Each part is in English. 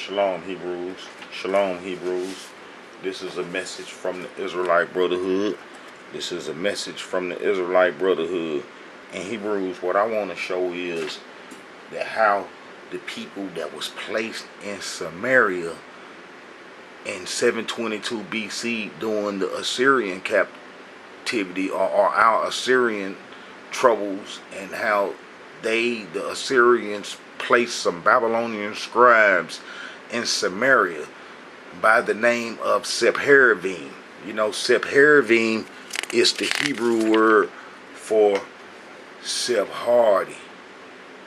Shalom, Hebrews. Shalom, Hebrews. This is a message from the Israelite Brotherhood. This is a message from the Israelite Brotherhood. In Hebrews, what I want to show is that how the people that was placed in Samaria in 722 BC during the Assyrian captivity or our Assyrian troubles, and how the Assyrians placed some Babylonian scribes in Samaria by the name of Sepharvaim. You know, Sepharvaim is the Hebrew word for Sephardi,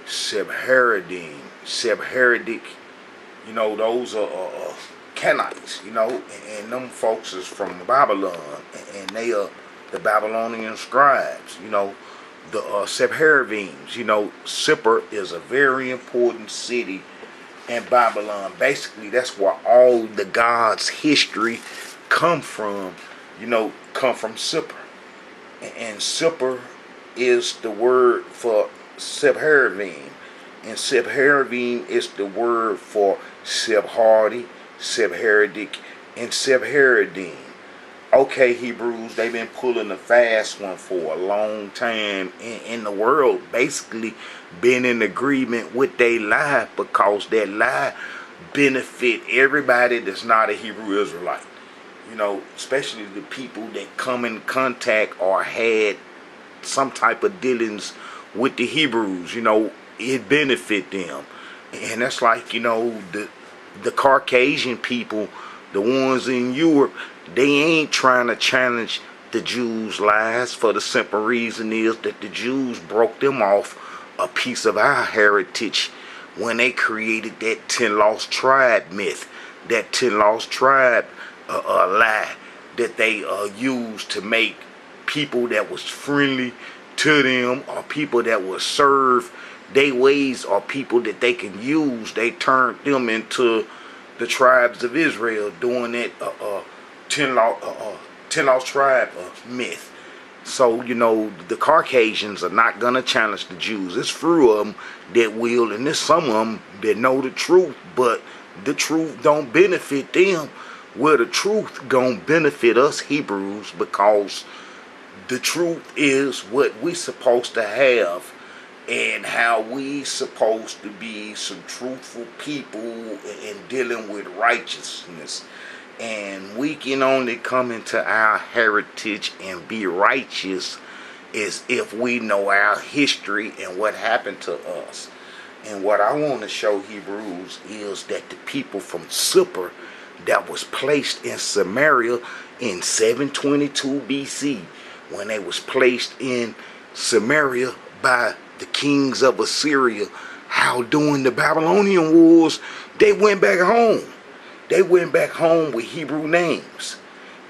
Sephardim, Sephardic. You know, those are Canaanites, you know, and them folks is from Babylon, and they are the Babylonian scribes, you know, the Sepharvaims. You know, Sippar is a very important city in Babylon. Basically, that's where all the gods' history come from, you know, come from Sippar. And Sippar is the word for Sepharvaim, and Sepharvaim is the word for Sephardi, Sephardic, and Sephardim. Okay, Hebrews, they've been pulling a fast one for a long time in the world, basically been in agreement with their lie, because that lie benefit everybody that's not a Hebrew Israelite. You know, especially the people that come in contact or had some type of dealings with the Hebrews. You know, it benefit them. And that's like, you know, the Caucasian people, the ones in Europe, they ain't trying to challenge the Jews' lies, for the simple reason is that the Jews broke them off a piece of our heritage when they created that 10 lost tribe myth, that 10 lost tribe lie that they used to make people that was friendly to them, or people that would serve their ways, or people that they can use. They turned them into the tribes of Israel, doing that 10 lost tribe myth. So, you know, the Caucasians are not going to challenge the Jews. There's few of them that will, and there's some of them that know the truth, but the truth don't benefit them. Well, the truth gonna benefit us Hebrews, because the truth is what we supposed to have, and how we supposed to be some truthful people in dealing with righteousness. And we can only come into our heritage and be righteous is if we know our history and what happened to us. And what I want to show Hebrews is that the people from Sippar that was placed in Samaria in 722 BC, when they was placed in Samaria by the kings of Assyria, how during the Babylonian wars, they went back home. They went back home with Hebrew names.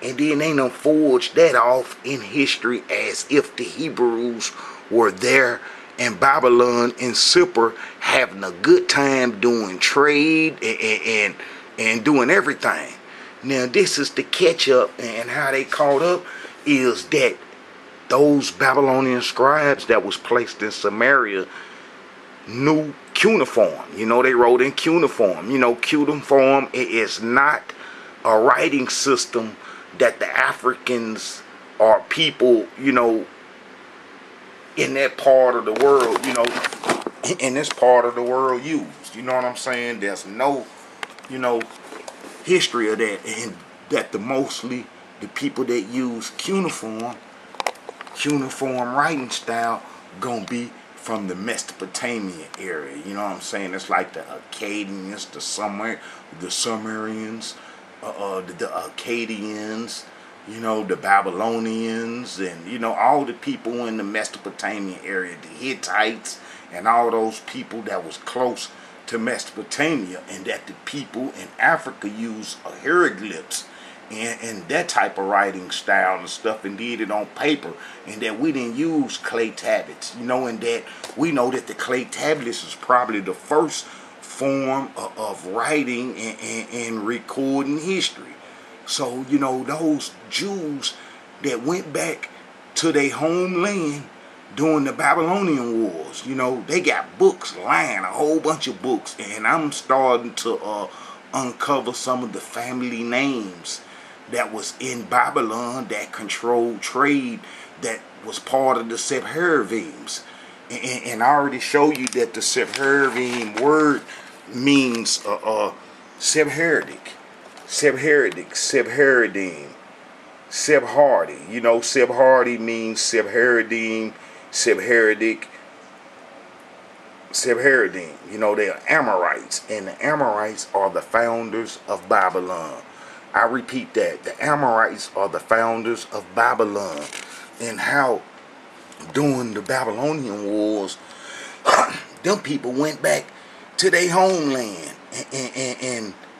And then they done forged that off in history as if the Hebrews were there in Babylon in Sippar having a good time doing trade and doing everything. Now this is the catch up, and how they caught up is that those Babylonian scribes that was placed in Samaria knew cuneiform. You know, they wrote in cuneiform. You know, cuneiform is not a writing system that the Africans or people, you know, in that part of the world, you know, in this part of the world used. You know what I'm saying? There's no, you know, history of that, and that mostly the people that use cuneiform writing style gonna be from the Mesopotamian area. You know what I'm saying? It's like the Akkadians, the Sumerians, the Akkadians, you know, the Babylonians, and, you know, all the people in the Mesopotamian area, the Hittites, and all those people that was close to Mesopotamia, and that the people in Africa use hieroglyphs and that type of writing style and stuff, and did it on paper, and that we didn't use clay tablets, you know, and that we know that the clay tablets is probably the first form of writing and recording history. So, you know, those Jews that went back to their homeland during the Babylonian wars, you know, they got books lying, a whole bunch of books, and I'm starting to uncover some of the family names that was in Babylon that controlled trade that was part of the Sepharvaims. And I already showed you that the Sepharvaim word means Sephardic, Sephardim, Sephardi. You know, Sephardi means Sephardim, Sephardic, Sephardim. You know, they are Amorites, and the Amorites are the founders of Babylon. I repeat that. The Amorites are the founders of Babylon. And how during the Babylonian wars, them people went back to their homeland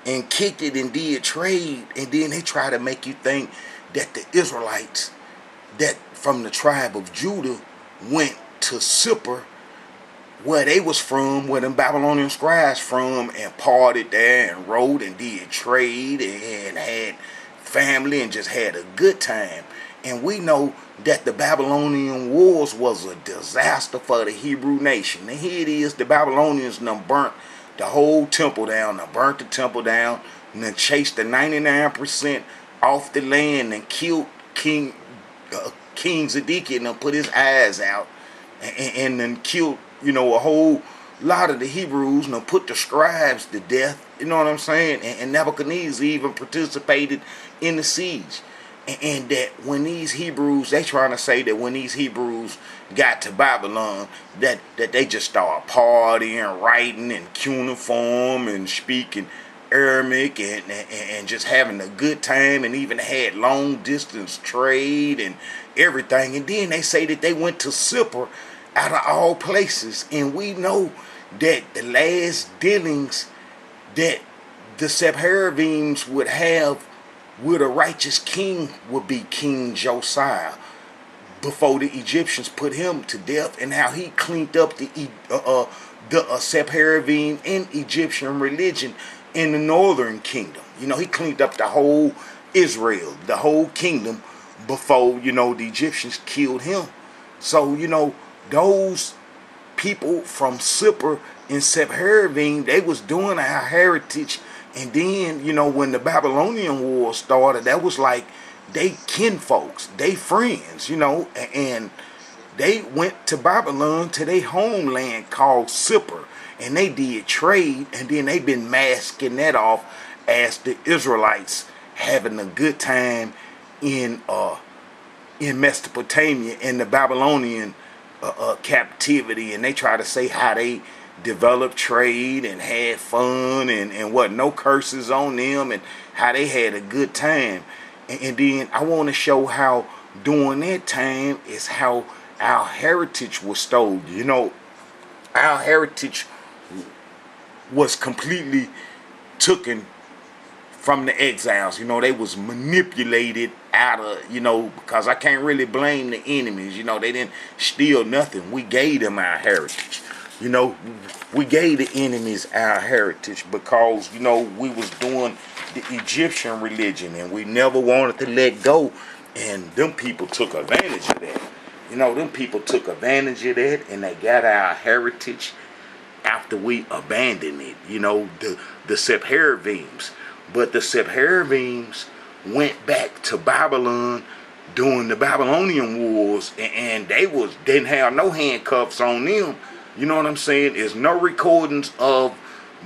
and kicked it and did trade. And then they try to make you think that the Israelites that from the tribe of Judah went to Sippar, where they was from, where them Babylonian scribes from, and parted there and rode and did trade and had family and just had a good time. And we know that the Babylonian wars was a disaster for the Hebrew nation. And here it is, the Babylonians done burnt the whole temple down, done burnt the temple down, and then chased the 99% off the land and killed King Zedekiah and put his eyes out, and then killed, you know, a whole lot of the Hebrews, and put the scribes to death. You know what I'm saying? And Nebuchadnezzar even participated in the siege. And that when these Hebrews, they trying to say that when these Hebrews got to Babylon, that they just started partying, writing in cuneiform and speaking Aramaic and just having a good time, and even had long distance trade and everything. And then they say that they went to Sippar out of all places. And we know that the last dealings that the Sepharvaims would have with a righteous king would be King Josiah, before the Egyptians put him to death, and how he cleaned up the Sepharvaim and Egyptian religion in the northern kingdom. You know, he cleaned up the whole Israel, the whole kingdom, before, you know, the Egyptians killed him. So, you know, those people from Sippar and Sepharvaim, they was doing our heritage. And then, you know, when the Babylonian war started, that was like they kinfolks, they friends, you know, and they went to Babylon, to their homeland called Sippar, and they did trade, and then they been masking that off as the Israelites having a good time in Mesopotamia in the Babylonian captivity. And they try to say how they developed trade and had fun and what, no curses on them, and how they had a good time. And then I want to show how during that time is how our heritage was stolen. You know, our heritage was completely taken from the exiles. You know, they was manipulated out of, you know, because I can't really blame the enemies. You know, they didn't steal nothing. We gave them our heritage. You know, we gave the enemies our heritage because, you know, we was doing the Egyptian religion, and we never wanted to let go. And them people took advantage of that. You know, them people took advantage of that, and they got our heritage after we abandoned it. You know, the Sepharvaims. But the Sepharvaims went back to Babylon during the Babylonian wars, and they didn't have no handcuffs on them. You know what I'm saying? There's no recordings of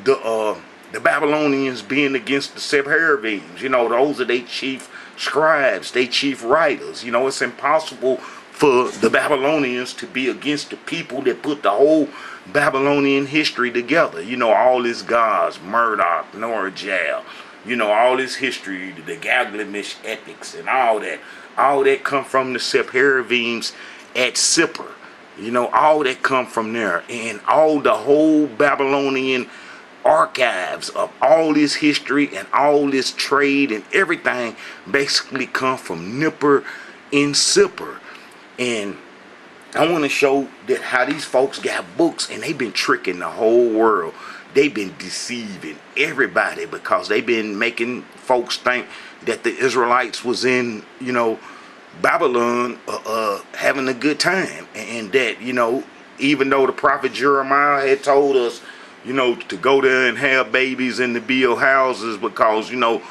the Babylonians being against the Sepharvaims. You know, those are their chief scribes, their chief writers. You know, it's impossible for the Babylonians to be against the people that put the whole Babylonian history together. You know, all his gods, Marduk, Norjal, you know, all this history, the Gilgamesh epics and all that. All that come from the Sepharvaims at Sippar. You know, all that come from there. And all the whole Babylonian archives of all this history and all this trade and everything basically come from Nippur and Sippar. And I want to show that how these folks got books, and they've been tricking the whole world. They've been deceiving everybody because they've been making folks think that the Israelites was in, you know, Babylon having a good time, and that, you know, even though the prophet Jeremiah had told us you know, to go there and have babies and to build houses because, you know,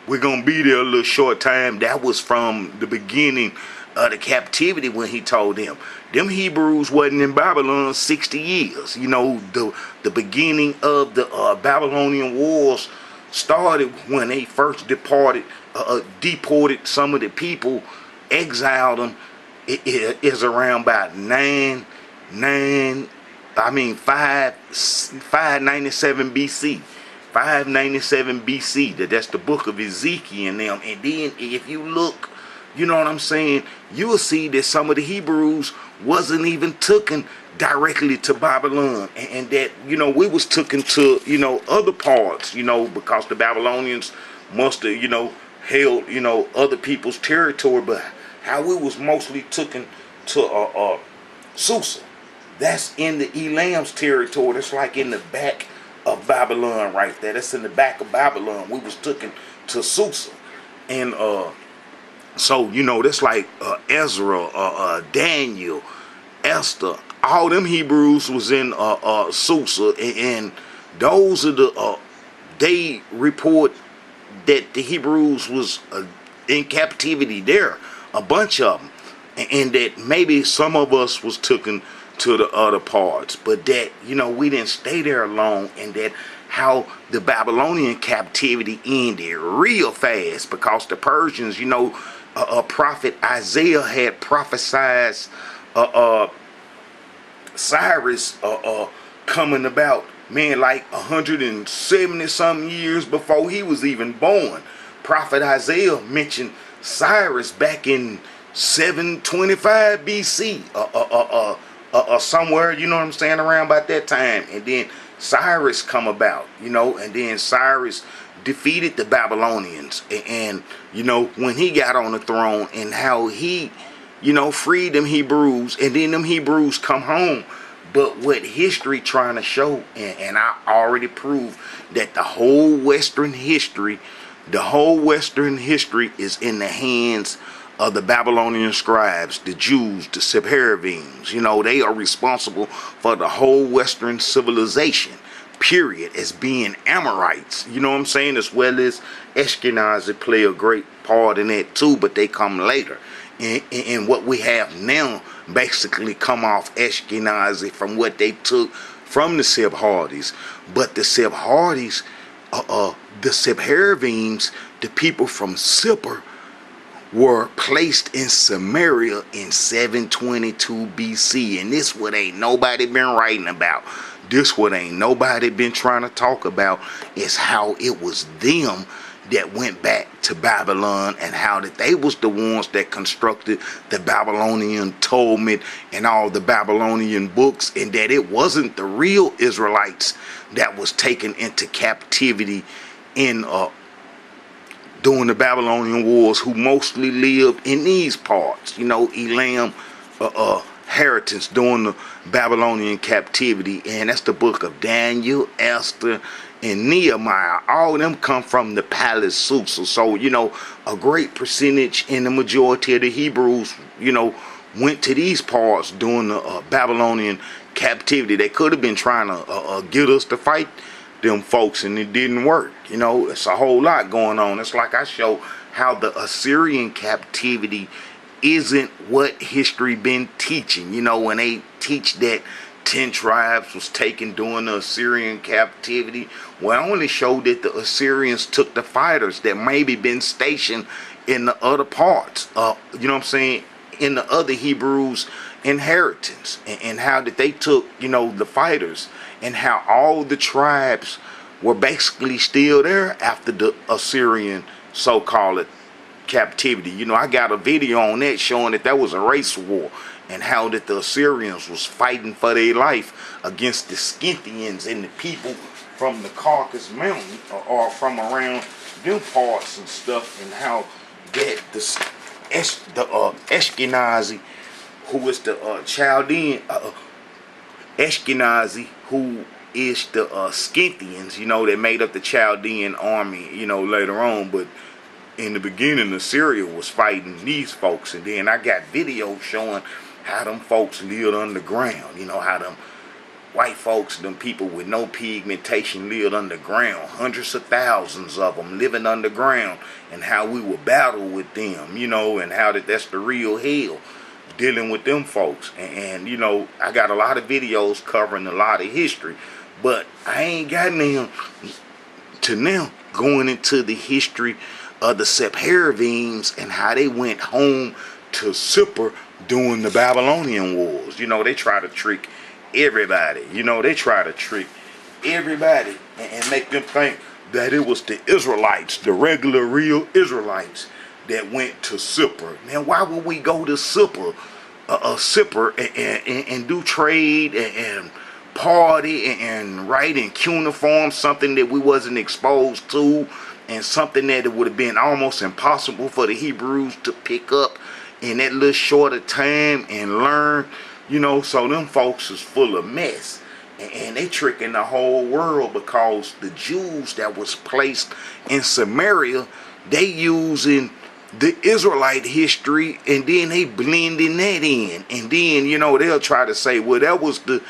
we're going to be there a little short time. That was from the beginning of the captivity when he told them. Them Hebrews wasn't in Babylon 60 years. You know, the beginning of the Babylonian wars started when they first deported some of the people, exiled them. It is around about 597 BC. 597 BC. That's the book of Ezekiel and them. And then if you look, you know what I'm saying, you will see that some of the Hebrews wasn't even taken directly to Babylon, and that, you know, we was taken to, you know, other parts, you know, because the Babylonians must have, you know, held, you know, other people's territory, but how we was mostly taken to Susa. That's in the Elam's territory. That's like in the back of Babylon right there. That's in the back of Babylon. We was taken to Susa. And so, you know, that's like Ezra, Daniel, Esther. All them Hebrews was in Susa. And those are the, they report that the Hebrews was in captivity there. A bunch of them. And that maybe some of us was taken to the other parts, but that, you know, we didn't stay there long, and that how the Babylonian captivity ended real fast because the Persians, you know, prophet Isaiah had prophesied Cyrus coming about, man, like 170 something years before he was even born. Prophet Isaiah mentioned Cyrus back in 725 BC, somewhere, you know what I'm saying, around about that time. And then Cyrus come about, you know, and then Cyrus defeated the Babylonians, and you know, when he got on the throne, and how he, you know, freed them Hebrews, and then them Hebrews come home. But what history trying to show, and I already proved that the whole Western history is in the hands of the Babylonian scribes, the Jews, the Sepharvaim. You know, they are responsible for the whole Western civilization, period, as being Amorites. You know what I'm saying? As well as Ashkenazi play a great part in that too, but they come later. And what we have now basically come off Ashkenazi from what they took from the Sephardis. But the Sephardis, the Sepharvaims, the people from Sippar, were placed in Samaria in 722 BC. And this what ain't nobody been writing about. This what ain't nobody been trying to talk about, is how it was them that went back to Babylon, and how that they was the ones that constructed the Babylonian Talmud and all the Babylonian books, and that it wasn't the real Israelites that was taken into captivity in during the Babylonian wars, who mostly lived in these parts, you know, Elam, inheritance during the Babylonian captivity. And that's the book of Daniel, Esther, and Nehemiah. All of them come from the palace Susa. So, you know, a great percentage in the majority of the Hebrews, you know, went to these parts during the Babylonian captivity. They could have been trying to get us to fight them folks, and it didn't work. You know, it's a whole lot going on. It's like I show how the Assyrian captivity isn't what history been teaching. You know, when they teach that 10 tribes was taken during the Assyrian captivity, well, I only showed that the Assyrians took the fighters that maybe been stationed in the other parts, you know what I'm saying, in the other Hebrews' inheritance, and how that they took, you know, the fighters, and how all the tribes were basically still there after the Assyrian so-called captivity. You know, I got a video on that showing that was a race war, and how that the Assyrians was fighting for their life against the Scythians and the people from the Caucasus Mountain, or from around them parts and stuff, and how that the Ashkenazi, who is the Chaldean, Ashkenazi, who is the Scythians, you know, that made up the Chaldean army, you know, later on. But in the beginning, Assyria was fighting these folks. And then I got videos showing how them folks lived underground, you know, how them white folks, them people with no pigmentation, lived underground. Hundreds of thousands of them living underground, and how we would battle with them, you know, and how that's the real hell, dealing with them folks. And you know, I got a lot of videos covering a lot of history, but I ain't got them to now going into the history of the Sepharvaims and how they went home to Sippar during the Babylonian wars. You know, they try to trick everybody. You know, they try to trick everybody and make them think that it was the Israelites, the regular, real Israelites, that went to Sippar. Man, why would we go to Sippar, and do trade and party and write in cuneiform, something that we wasn't exposed to, and something that it would have been almost impossible for the Hebrews to pick up in that little shorter time and learn, you know? So them folks is full of mess, and they tricking the whole world, because the Jews that was placed in Samaria, they using the Israelite history, and then they blending that in, and then, you know, they'll try to say, well, that was the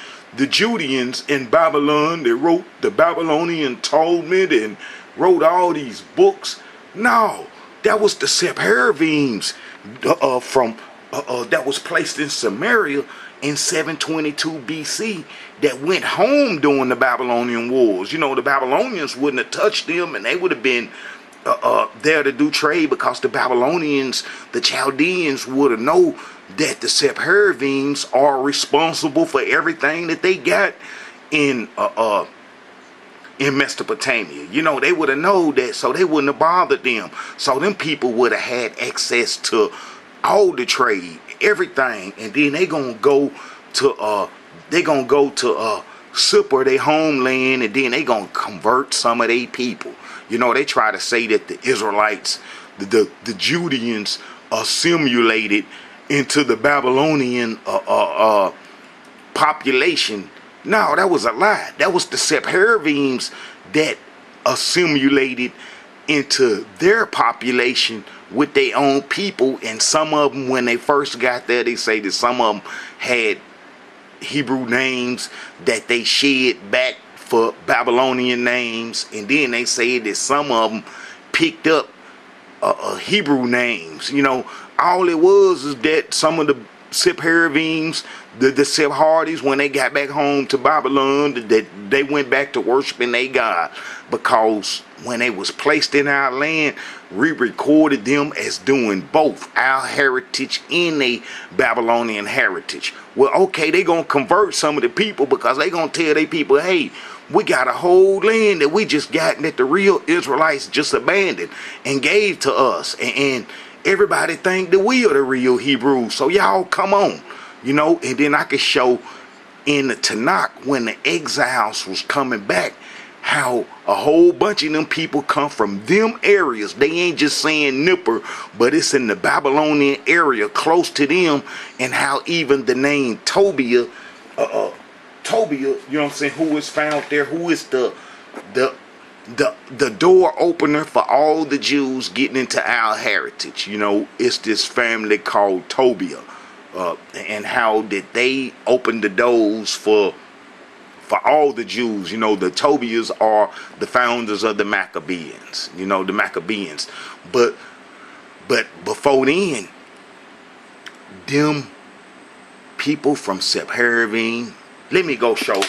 Judeans in Babylon that wrote the Babylonian Talmud and wrote all these books. No, that was the Sepharvaims that was placed in Samaria in 722 BC that went home during the Babylonian wars. You know, the Babylonians wouldn't have touched them, and they would have been there to do trade, because the Babylonians, the Chaldeans, would have known that the Sepharvaims are responsible for everything that they got in Mesopotamia. You know, they would have known that, so they wouldn't have bothered them. So them people would have had access to all the trade, everything, and then they gonna go to Sippar, their homeland, and then they gonna convert some of their people. You know, they try to say that the Israelites, the Judeans, assimilated into the Babylonian population. No, that was a lie. That was the Sepharvaims that assimilated into their population with their own people. And some of them, when they first got there, they say that some of them had Hebrew names that they shed back for Babylonian names, and then they say that some of them picked up Hebrew names. You know, all it was is that some of the Sepharvaims, the Sephardis, when they got back home to Babylon, that they went back to worshiping their God, because when they was placed in our land, we recorded them as doing both our heritage and a Babylonian heritage. Well, okay, they gonna convert some of the people, because they gonna tell their people, hey, we got a whole land that we just got, that the real Israelites just abandoned and gave to us, and everybody think that we are the real Hebrews, so y'all come on, you know. And then I could show in the Tanakh, when the exiles was coming back, how a whole bunch of them people come from them areas. They ain't just saying Nippur, but it's in the Babylonian area close to them, and how even the name Tobiah, you know what I'm saying, who is found there, who is the door opener for all the Jews getting into our heritage. You know, it's this family called Tobiah, and how did they open the doors for all the Jews. You know, the Tobiahs are the founders of the Maccabees. You know, the Maccabees. But before then, them people from Sepharvaim, let me go show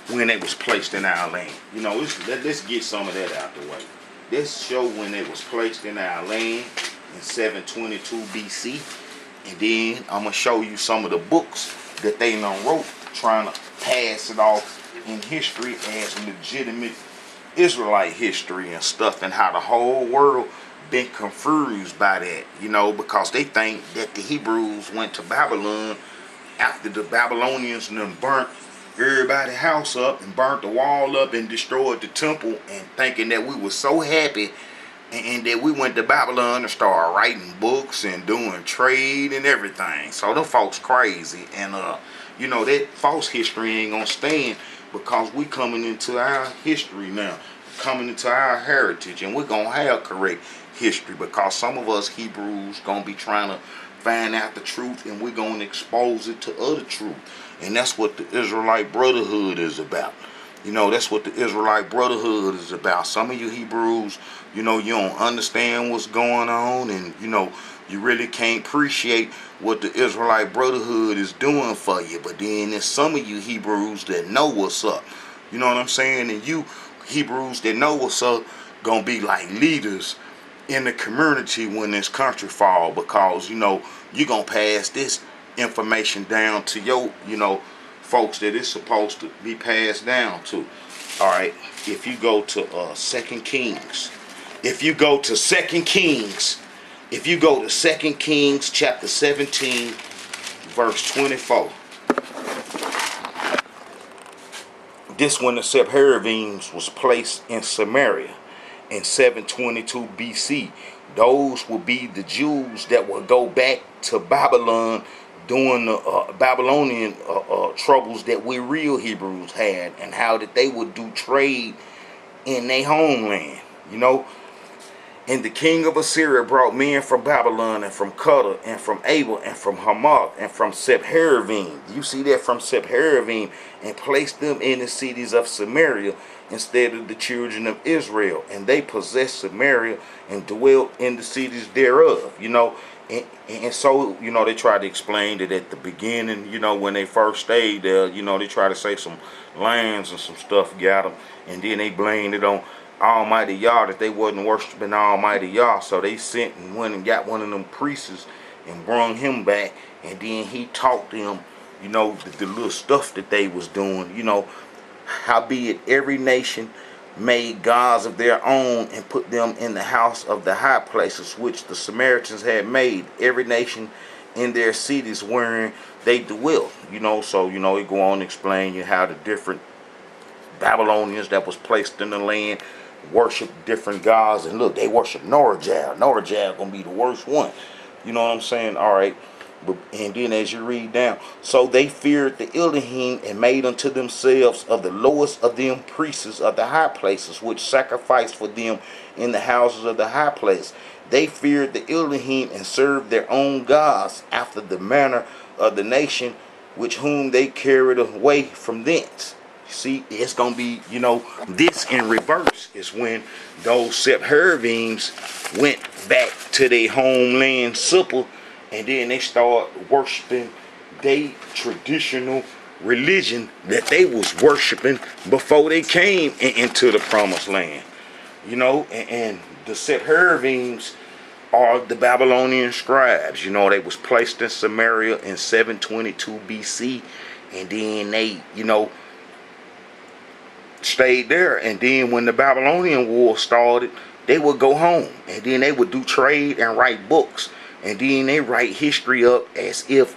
when they was placed in our land. You know, let's get some of that out the way. Let's show when they was placed in our land in 722 BC. And then I'm going to show you some of the books that they done wrote, trying to pass it off in history as legitimate Israelite history and stuff, and how the whole world been confused by that, you know, because they think that the Hebrews went to Babylon after the Babylonians done burnt everybody's house up and burnt the wall up and destroyed the temple, and thinking that we were so happy and that we went to Babylon and started writing books and doing trade and everything. So them folks crazy, and you know, that false history ain't gonna stand, because we coming into our history now, coming into our heritage, and we're gonna have correct history, because some of us Hebrews gonna be trying to find out the truth, and we're gonna expose it to other truth. And that's what the Israelite brotherhood is about. You know, that's what the Israelite brotherhood is about. Some of you Hebrews, you know, you don't understand what's going on, and, you know, you really can't appreciate what the Israelite brotherhood is doing for you. But then there's some of you Hebrews that know what's up. You know what I'm saying? And you Hebrews that know what's up gonna be like leaders in the community when this country fall, because, you know, you're gonna pass this information down to your, you know, folks that it's supposed to be passed down to. All right, if you go to 2 Kings, if you go to 2 Kings chapter 17 verse 24, this when the Sepharvaim was placed in Samaria in 722 BC. Those will be the Jews that will go back to Babylon during the Babylonian troubles that we real Hebrews had, and how that they would do trade in their homeland, you know. And the king of Assyria brought men from Babylon, and from Cuddar, and from Abel, and from Hamath, and from Sepharvaim. You see that, from Sepharvaim, and placed them in the cities of Samaria instead of the children of Israel. And they possessed Samaria and dwelt in the cities thereof, you know. And so, you know, they tried to explain that at the beginning, you know, when they first stayed there, you know, they tried to say some lands and some stuff got them, and then they blamed it on Almighty Yah, that they wasn't worshiping Almighty Yah. So they sent and went and got one of them priests and brung him back, and then he taught them, you know, the little stuff that they was doing, you know. Howbeit every nation made gods of their own, and put them in the house of the high places which the Samaritans had made, every nation in their cities wherein they dwelt. You know, so, you know, he go on to explain you how the different Babylonians that was placed in the land worship different gods. And look, they worship Norajal. Norajal gonna be the worst one. You know what I'm saying? All right. But, and then as you read down, so they feared the Elohim, and made unto themselves of the lowest of them priests of the high places, which sacrificed for them in the houses of the high place. They feared the Elohim, and served their own gods after the manner of the nation which whom they carried away from thence. See, it's going to be, you know, this in reverse is when those Sepharvaim went back to their homeland, Sippar, and then they start worshiping their traditional religion that they was worshiping before they came into the promised land. You know, and the Sepharvaim are the Babylonian scribes. You know, they was placed in Samaria in 722 BC, and then they, you know, stayed there. And then when the Babylonian war started, they would go home, and then they would do trade and write books. And then they write history up as if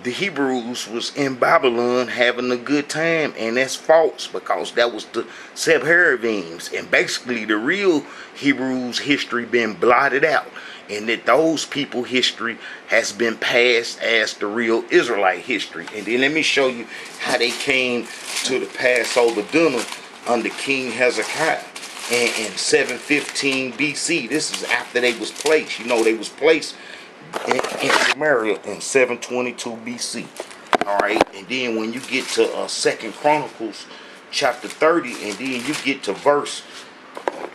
the Hebrews was in Babylon having a good time. And that's false, because that was the Sepharvaim. And basically the real Hebrews history been blotted out. And that those people history has been passed as the real Israelite history. And then let me show you how they came to the Passover dinner under King Hezekiah. And in 715 BC, this is after they was placed. You know, they was placed in Samaria in 722 BC. Alright, and then when you get to 2 Chronicles chapter 30, and then you get to verse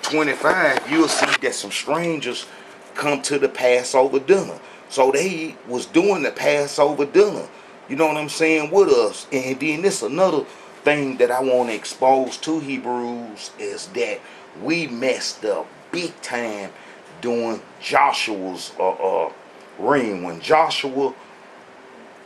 25, you'll see that some strangers come to the Passover dinner. So they was doing the Passover dinner, you know what I'm saying, with us. And then this another thing that I want to expose to Hebrews is that we messed up big time during Joshua's reign. When Joshua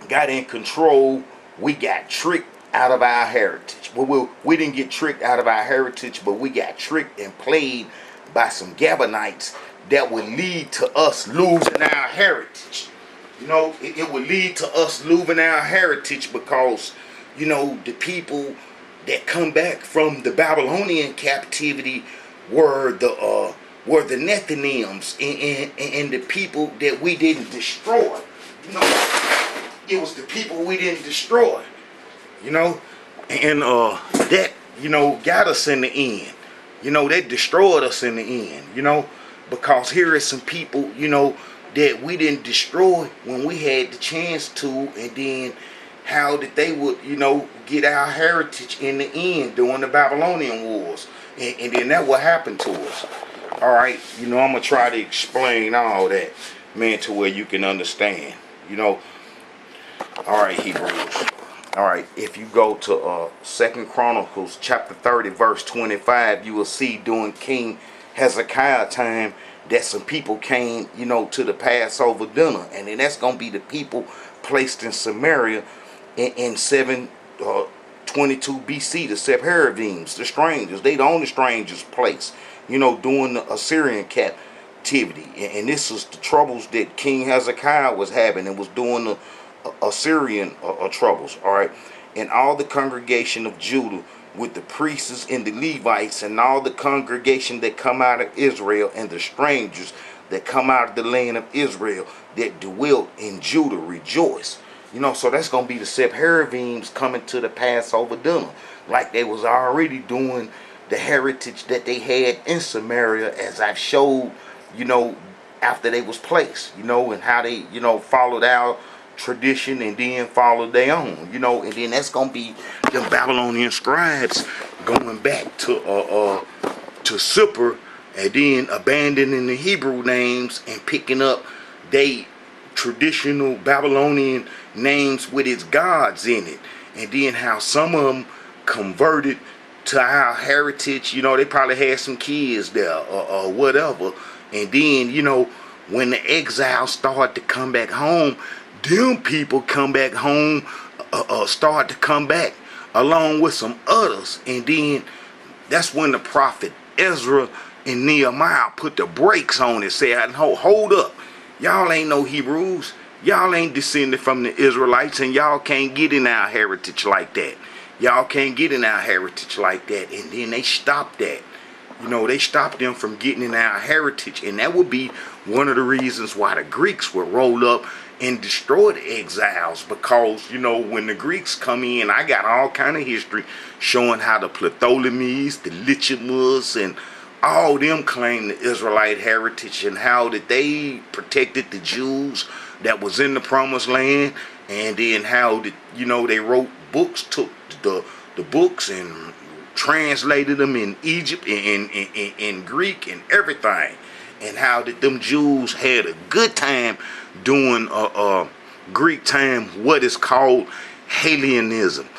got in control, we got tricked out of our heritage. We didn't get tricked out of our heritage, but we got tricked and played by some Gabonites that would lead to us losing our heritage. You know, it would lead to us losing our heritage, because, you know, the people that come back from the Babylonian captivity were the Nethinims, and the people that we didn't destroy. You know, it was the people we didn't destroy. You know, and that, you know, got us in the end. You know, that destroyed us in the end. You know, because here is some people, you know, that we didn't destroy when we had the chance to, and then how that they would, get our heritage in the end during the Babylonian wars. And then that what happened to us. All right, I'm going to try to explain all that, man, to where you can understand, All right, Hebrews. All right, if you go to 2 Chronicles chapter 30, verse 25, you will see during King Hezekiah time that some people came, to the Passover dinner. And then that's going to be the people placed in Samaria in 722 BC, the Sepharvaims, the strangers. They the only strangers placed, during the Assyrian captivity. And this is the troubles that King Hezekiah was having, and was during the Assyrian troubles. All right, and all the congregation of Judah with the priests and the Levites and all the congregation that come out of Israel and the strangers that come out of the land of Israel that dwelt in Judah rejoice. So that's going to be the Sepharvaims coming to the Passover dinner, like they was already doing the heritage that they had in Samaria, as I've showed, after they was placed, and how they, followed our tradition and then followed their own, and then that's going to be the Babylonian scribes going back to Sippar, and then abandoning the Hebrew names and picking up they traditional Babylonian names with its gods in it. And then how some of them converted to our heritage. They probably had some kids there or whatever. And then, when the exiles started to come back home, them people come back home, start to come back along with some others. And then that's when the prophet Ezra and Nehemiah put the brakes on it, said, hold up, y'all ain't no Hebrews, y'all ain't descended from the Israelites, and y'all can't get in our heritage like that. Y'all can't get in our heritage like that. And then they stopped that. They stopped them from getting in our heritage. And that would be one of the reasons why the Greeks would roll up and destroy the exiles. Because, when the Greeks come in, I got all kind of history showing how the Ptolemies, the Lycimus, and all them claim the Israelite heritage, and how that they protected the Jews that was in the promised land. And then how that, they wrote books, took the books and translated them in Egypt, in Greek and everything, and how that them Jews had a good time doing Greek time, what is called Hellenistic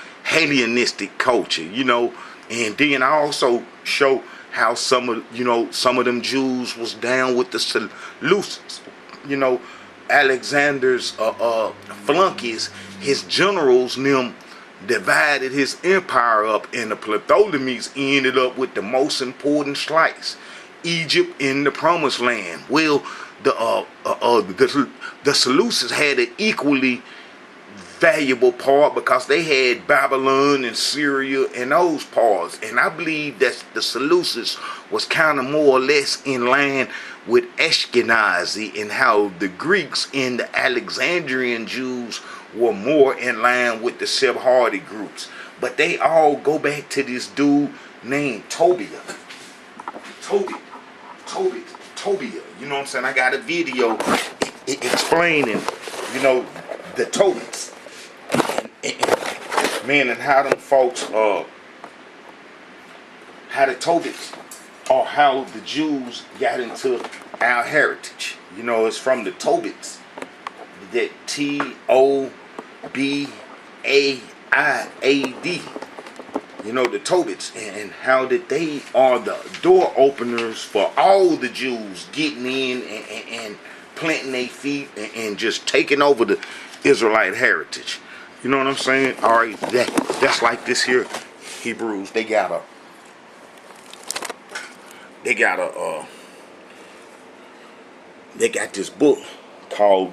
culture, and then I also show how some of them Jews was down with the Seleucids, Alexander's flunkies, his generals, them divided his empire up, and the Ptolemies ended up with the most important slice, Egypt in the promised land. Well, the Seleucids had an equally valuable part, because they had Babylon and Syria and those parts. And I believe that the Seleucids was kind of more or less in line with Ashkenazi, and how the Greeks and the Alexandrian Jews were more in line with the Sephardi groups. But they all go back to this dude named Tobia. Tobia. You know what I'm saying? I got a video explaining, the Tobies. Man, and how them folks, how the Tobies, or how the Jews got into our heritage. It's from the Tobies. That Tobiaid. The Tobies, and how that they are the door openers for all the Jews getting in and planting their feet and just taking over the Israelite heritage. You know what I'm saying? All right, that's like this here Hebrews. They got this book called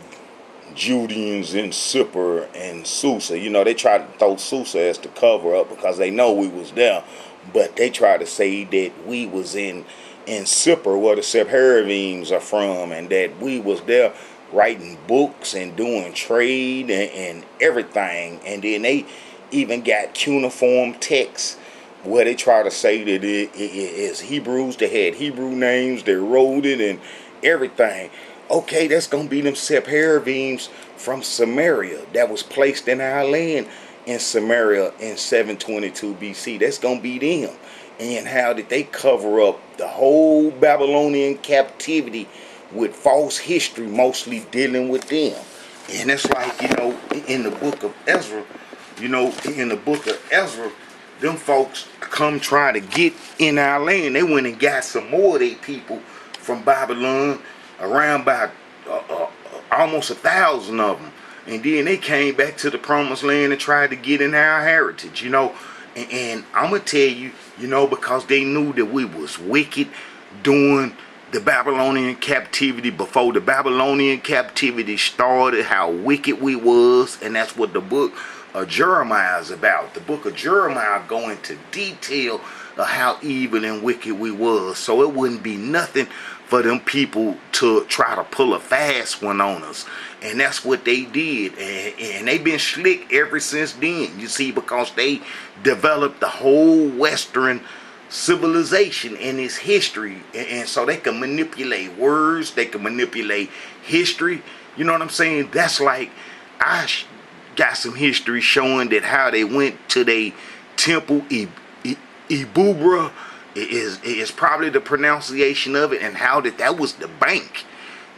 Judeans in Sippar and Susa. They tried to throw Susa as the cover up because they know we was there, but they tried to say that we was in Sippar, where the Sepharvaims are from, and that we was there writing books and doing trade and everything. And then they even got cuneiform texts where they try to say that it is Hebrews. They had Hebrew names, they wrote it and everything. Okay, that's going to be them Sepharvaims from Samaria that was placed in our land in Samaria in 722 BC. That's going to be them. And how did they cover up the whole Babylonian captivity with false history, mostly dealing with them. And it's like, in the book of Ezra, in the book of Ezra, them folks come try to get in our land. They went and got some more of their people from Babylon, around by almost 1,000 of them. And then they came back to the promised land and tried to get in our heritage, And I'm going to tell you, because they knew that we was wicked during the Babylonian captivity, before the Babylonian captivity started, how wicked we was. And that's what the book of Jeremiah is about. The book of Jeremiah go into detail of how evil and wicked we was. So it wouldn't be nothing for them people to try to pull a fast one on us. And that's what they did. And they've been slick ever since then. You see, because they developed the whole Western civilization and its history. And so they can manipulate words. They can manipulate history. You know what I'm saying? That's like, I got some history showing that how they went to their temple, Ibubra, is probably the pronunciation of it, and how that was the bank.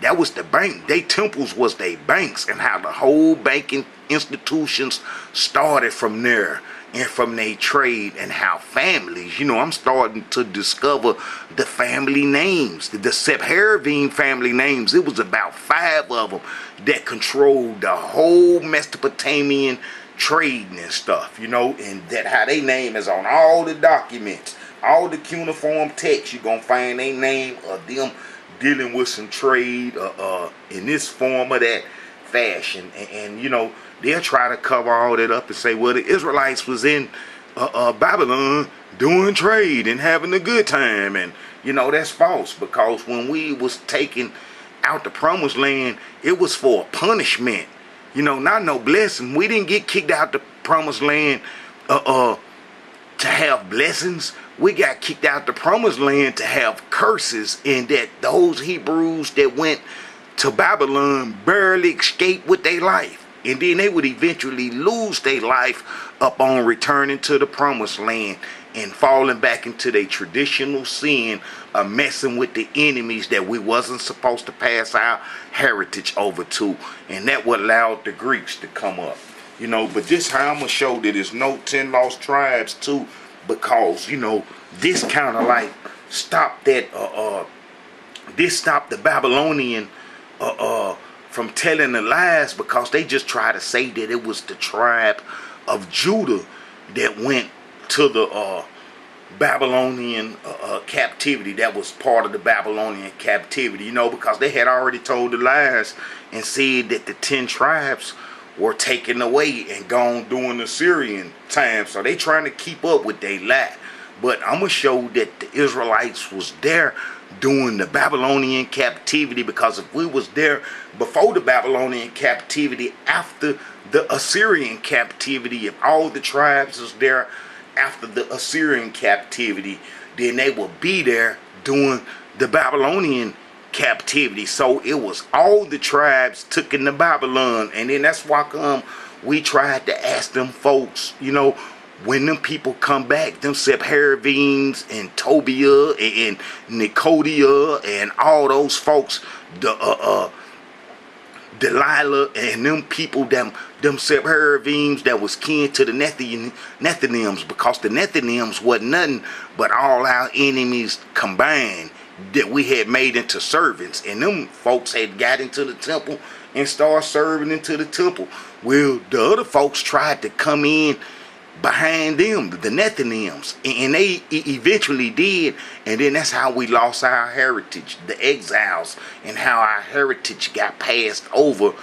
That was the bank. They temples was they banks, and how the whole banking institutions started from there and from their trade, and how families, I'm starting to discover the family names, the Sepharvaim family names. It was about 5 of them that controlled the whole Mesopotamian trading and stuff, and that how they name is on all the documents. All the cuneiform text, you're going to find a name of them dealing with some trade in this form or that fashion. And they'll try to cover all that up and say, well, the Israelites was in Babylon doing trade and having a good time. And, that's false, because when we was taking out the promised land, it was for a punishment. Not no blessing. We didn't get kicked out the promised land to have blessings. We got kicked out the promised land to have curses, and that those Hebrews that went to Babylon barely escaped with their life. And then they would eventually lose their life upon returning to the promised land and falling back into their traditional sin of messing with the enemies that we wasn't supposed to pass our heritage over to. And that what allowed the Greeks to come up. But this how I'm going to show that there's no 10 lost tribes too, because, this kind of like stopped that, this stopped the Babylonian from telling the lies, because they just try to say that it was the tribe of Judah that went to the Babylonian captivity. That was part of the Babylonian captivity, because they had already told the lies and said that the 10 tribes were taken away and gone during the Syrian time. So they trying to keep up with their lie. But I'm going to show that the Israelites was there during the Babylonian captivity, because if we was there before the Babylonian captivity, after the Assyrian captivity, if all the tribes was there after the Assyrian captivity, then they will be there during the Babylonian captivity. So it was all the tribes took into Babylon. And then that's why we tried to ask them folks, when them people come back, them Sepharvaims and Tobiah and Nicodia and all those folks, Delilah and them people, them Sepharvaims that was kin to the Nethinims, because the Nethinims wasn't nothing but all our enemies combined that we had made into servants. And them folks had got into the temple and started serving into the temple. Well, the other folks tried to come in behind them, the Nethinims, and they eventually did. And then that's how we lost our heritage, the exiles, and how our heritage got passed over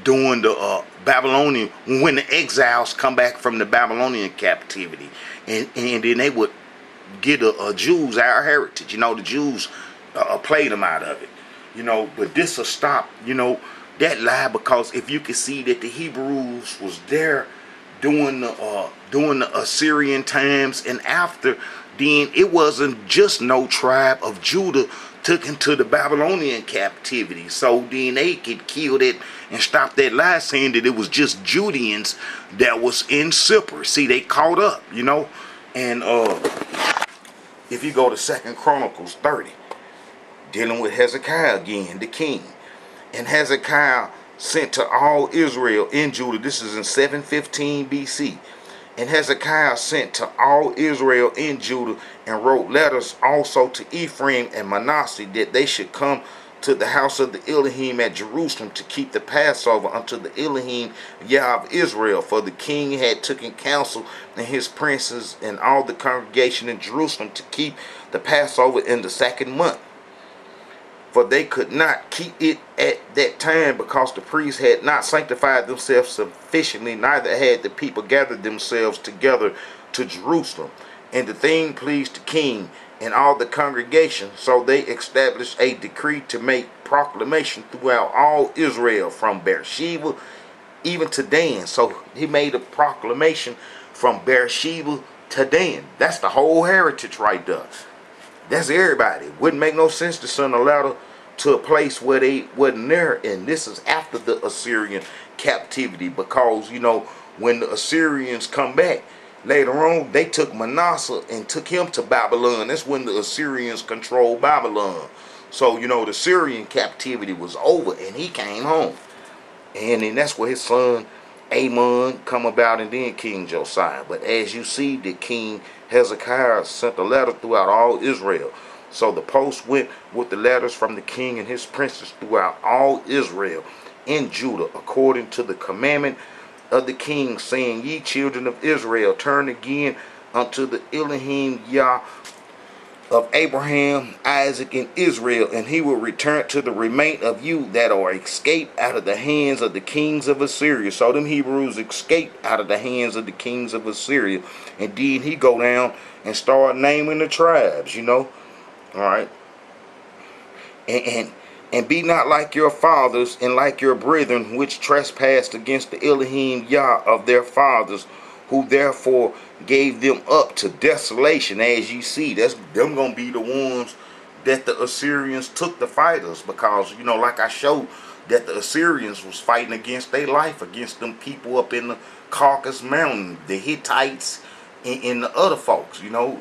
during the Babylonian, when the exiles come back from the Babylonian captivity. And then they would get the Jews our heritage. The Jews played them out of it. But this will stop, that lie, because if you can see that the Hebrews was there during the Assyrian times, and after then it wasn't just no tribe of Judah took into the Babylonian captivity. So then they could kill it and stop that lie saying that it was just Judeans that was in Sippar. See, they caught up, you know. And if you go to 2 Chronicles 30, dealing with Hezekiah again, the king. And Hezekiah sent to all Israel in Judah. This is in 715 BC. And Hezekiah sent to all Israel in Judah and wrote letters also to Ephraim and Manasseh that they should come to the house of the Elohim at Jerusalem to keep the Passover unto the Elohim Yah of Israel. For the king had taken counsel and his princes and all the congregation in Jerusalem to keep the Passover in the 2nd month. For they could not keep it at that time because the priests had not sanctified themselves sufficiently, neither had the people gathered themselves together to Jerusalem. And the thing pleased the king and all the congregation, so they established a decree to make proclamation throughout all Israel, from Beersheba even to Dan. So he made a proclamation from Beersheba to Dan. That's the whole heritage right there. That's everybody. Wouldn't make no sense to send a letter to a place where they wasn't there. And this is after the Assyrian captivity, because, you know, when the Assyrians come back later on, they took Manasseh and took him to Babylon. That's when the Assyrians controlled Babylon. So, you know, the Syrian captivity was over and he came home. And then that's where his son Amon come about, and then King Josiah. But as you see, the King Hezekiah sent a letter throughout all Israel. So the post went with the letters from the king and his princes throughout all Israel in Judah, according to the commandment of the king, saying, Ye children of Israel, turn again unto the Elohim Yah of Abraham, Isaac, and Israel, and he will return to the remain of you that are escaped out of the hands of the kings of Assyria. So them Hebrews escaped out of the hands of the kings of Assyria. And then he go down and start naming the tribes, you know. All right. And be not like your fathers and like your brethren, which trespassed against the Elohim Yah of their fathers, who therefore gave them up to desolation. As you see, that's them gonna be the ones that the Assyrians took to fight us, because, you know, like I showed, that the Assyrians was fighting against their life, against them people up in the Caucasus Mountain, the Hittites and the other folks, you know,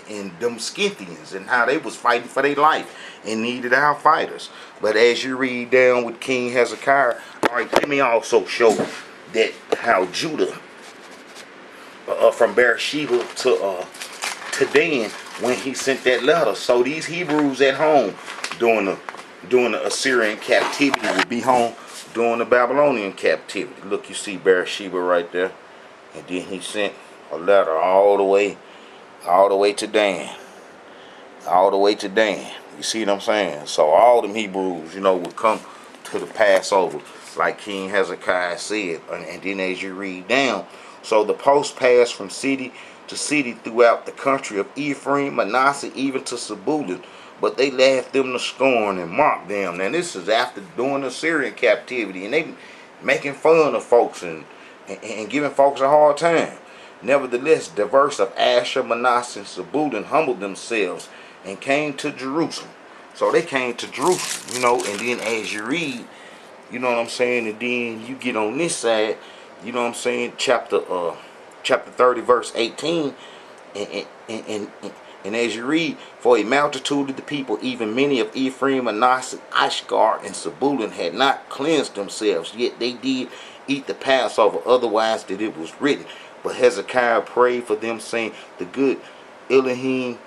and them Scythians, and how they was fighting for their life and needed our fighters. But as you read down with King Hezekiah, all right, let me also show that how Judah, from Beersheba to Dan, when he sent that letter. So these Hebrews at home during the Assyrian captivity would be home during the Babylonian captivity. Look, you see Beersheba right there, and then he sent a letter all the way to Dan, all the way to Dan. You see what I'm saying? So all them Hebrews, you know, would come to the Passover, like King Hezekiah said. And then as you read down, so the post passed from city to city throughout the country of Ephraim, Manasseh, even to Zebulun. But they laughed them to scorn and mocked them. Now this is after during the Syrian captivity, and they making fun of folks and giving folks a hard time. Nevertheless, diverse of Asher, Manasseh, and Zebulun humbled themselves and came to Jerusalem. So they came to Jerusalem, you know. And then as you read, you know what I'm saying, and then you get on this side, you know what I'm saying, chapter 30 verse 18, and as you read, for a multitude of the people, even many of Ephraim, Manasseh, Ashgar, and Zebulun had not cleansed themselves, yet they did eat the Passover, otherwise that it was written. But Hezekiah prayed for them, saying, the good Elohim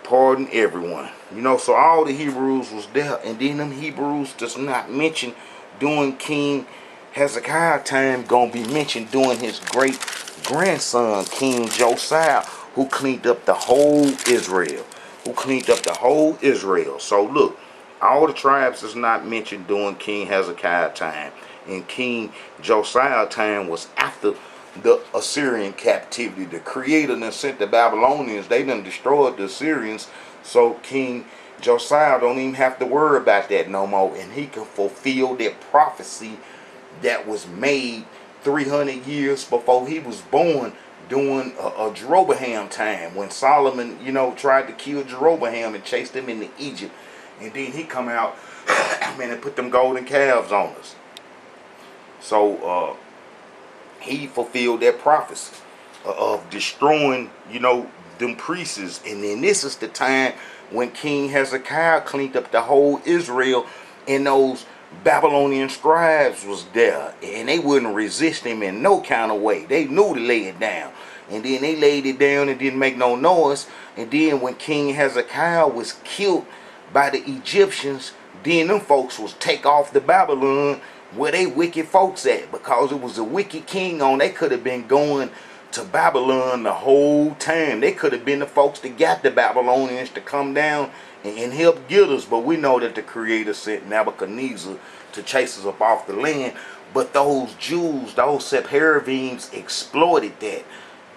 pardon everyone. You know, so all the Hebrews was there. And then them Hebrews does not mention during King Hezekiah time, gonna be mentioned during his great grandson King Josiah, who cleaned up the whole Israel. So look, all the tribes is not mentioned during King Hezekiah time. And King Josiah time was after the Assyrian captivity. The Creator done sent the Babylonians. They done destroyed the Assyrians. So King Josiah don't even have to worry about that no more. And he can fulfill that prophecy that was made 300 years before he was born during Jeroboam time, when Solomon, you know, tried to kill Jeroboam and chased him into Egypt. And then he come out, and put them golden calves on us. So he fulfilled that prophecy of destroying, you know, them priests. And then this is the time when King Hezekiah cleaned up the whole Israel, and those Babylonian scribes was there, and they wouldn't resist him in no kind of way. They knew to lay it down, and then they laid it down and didn't make no noise. And then when King Hezekiah was killed by the Egyptians, then them folks was take off to Babylon, where they wicked folks at, because it was a wicked king on. They could have been going to Babylon the whole time. They could have been the folks that got the Babylonians to come down and help get us. But we know that the Creator sent Nebuchadnezzar to chase us up off the land. But those Jews, those Sepharvaims, exploited that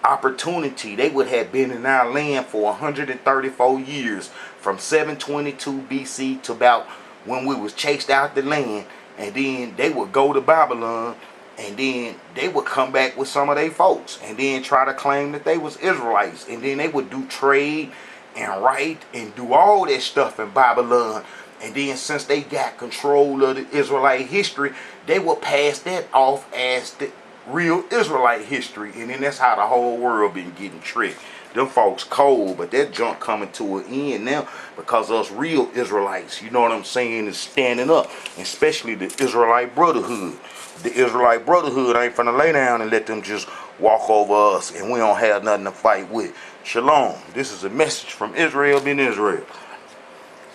opportunity. They would have been in our land for 134 years, from 722 BC to about when we was chased out the land. And then they would go to Babylon, and then they would come back with some of their folks, and then try to claim that they was Israelites. And then they would do trade and write and do all that stuff in Babylon. And then since they got control of the Israelite history, they would pass that off as the real Israelite history. And then that's how the whole world been getting tricked. Them folks cold, but that junk coming to an end now, because us real Israelites, you know what I'm saying, is standing up. Especially the Israelite Brotherhood. The Israelite Brotherhood ain't finna lay down and let them just walk over us, and we don't have nothing to fight with. Shalom. This is a message from Israel in Israel.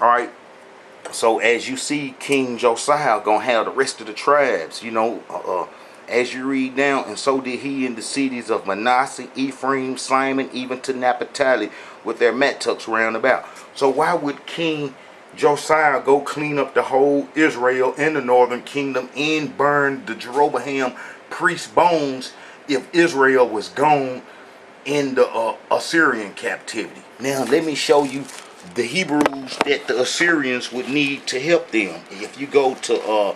Alright. So as you see, King Josiah gonna have the rest of the tribes, you know, as you read down, and so did he in the cities of Manasseh, Ephraim, Simon, even to Naphtali, with their mattucks round about. So why would King Josiah go clean up the whole Israel in the northern kingdom and burn the Jeroboam priest bones if Israel was gone in the Assyrian captivity? Now let me show you the Hebrews that the Assyrians would need to help them. If you go to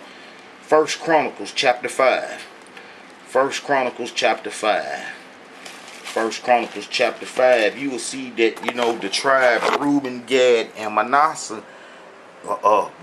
1 Chronicles chapter 5. 1 Chronicles chapter 5. 1 Chronicles chapter 5, you will see that, you know, the tribe Reuben, Gad, and Manasseh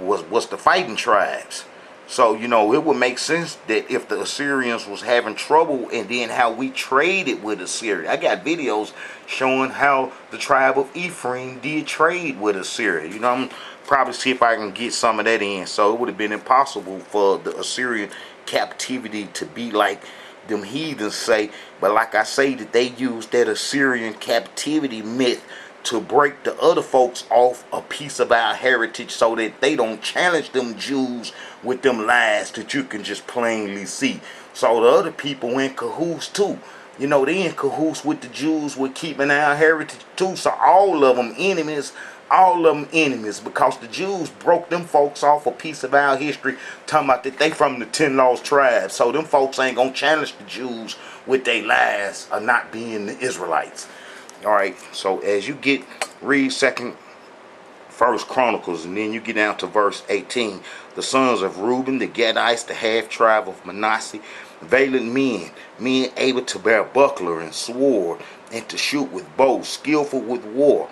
was the fighting tribes. So, you know, it would make sense that if the Assyrians was having trouble, and then how we traded with Assyria. I got videos showing how the tribe of Ephraim did trade with Assyria. You know, I'm probably see if I can get some of that in. So it would have been impossible for the Assyrian captivity to be like them heathens say. But like I say, that they used that Assyrian captivity myth to break the other folks off a piece of our heritage, so that they don't challenge them Jews with them lies that you can just plainly see. So the other people in cahoots too. You know, they in cahoots with the Jews with keeping our heritage too. So all of them enemies. All of them enemies, because the Jews broke them folks off a piece of our history, talking about that they from the 10 lost tribes. So them folks ain't gonna challenge the Jews with their lies of not being the Israelites. Alright, so as you read 1 Chronicles, and then you get down to verse 18. The sons of Reuben, the Gadites, the half tribe of Manasseh, valiant men able to bear buckler and sword, and to shoot with bows, skillful with war,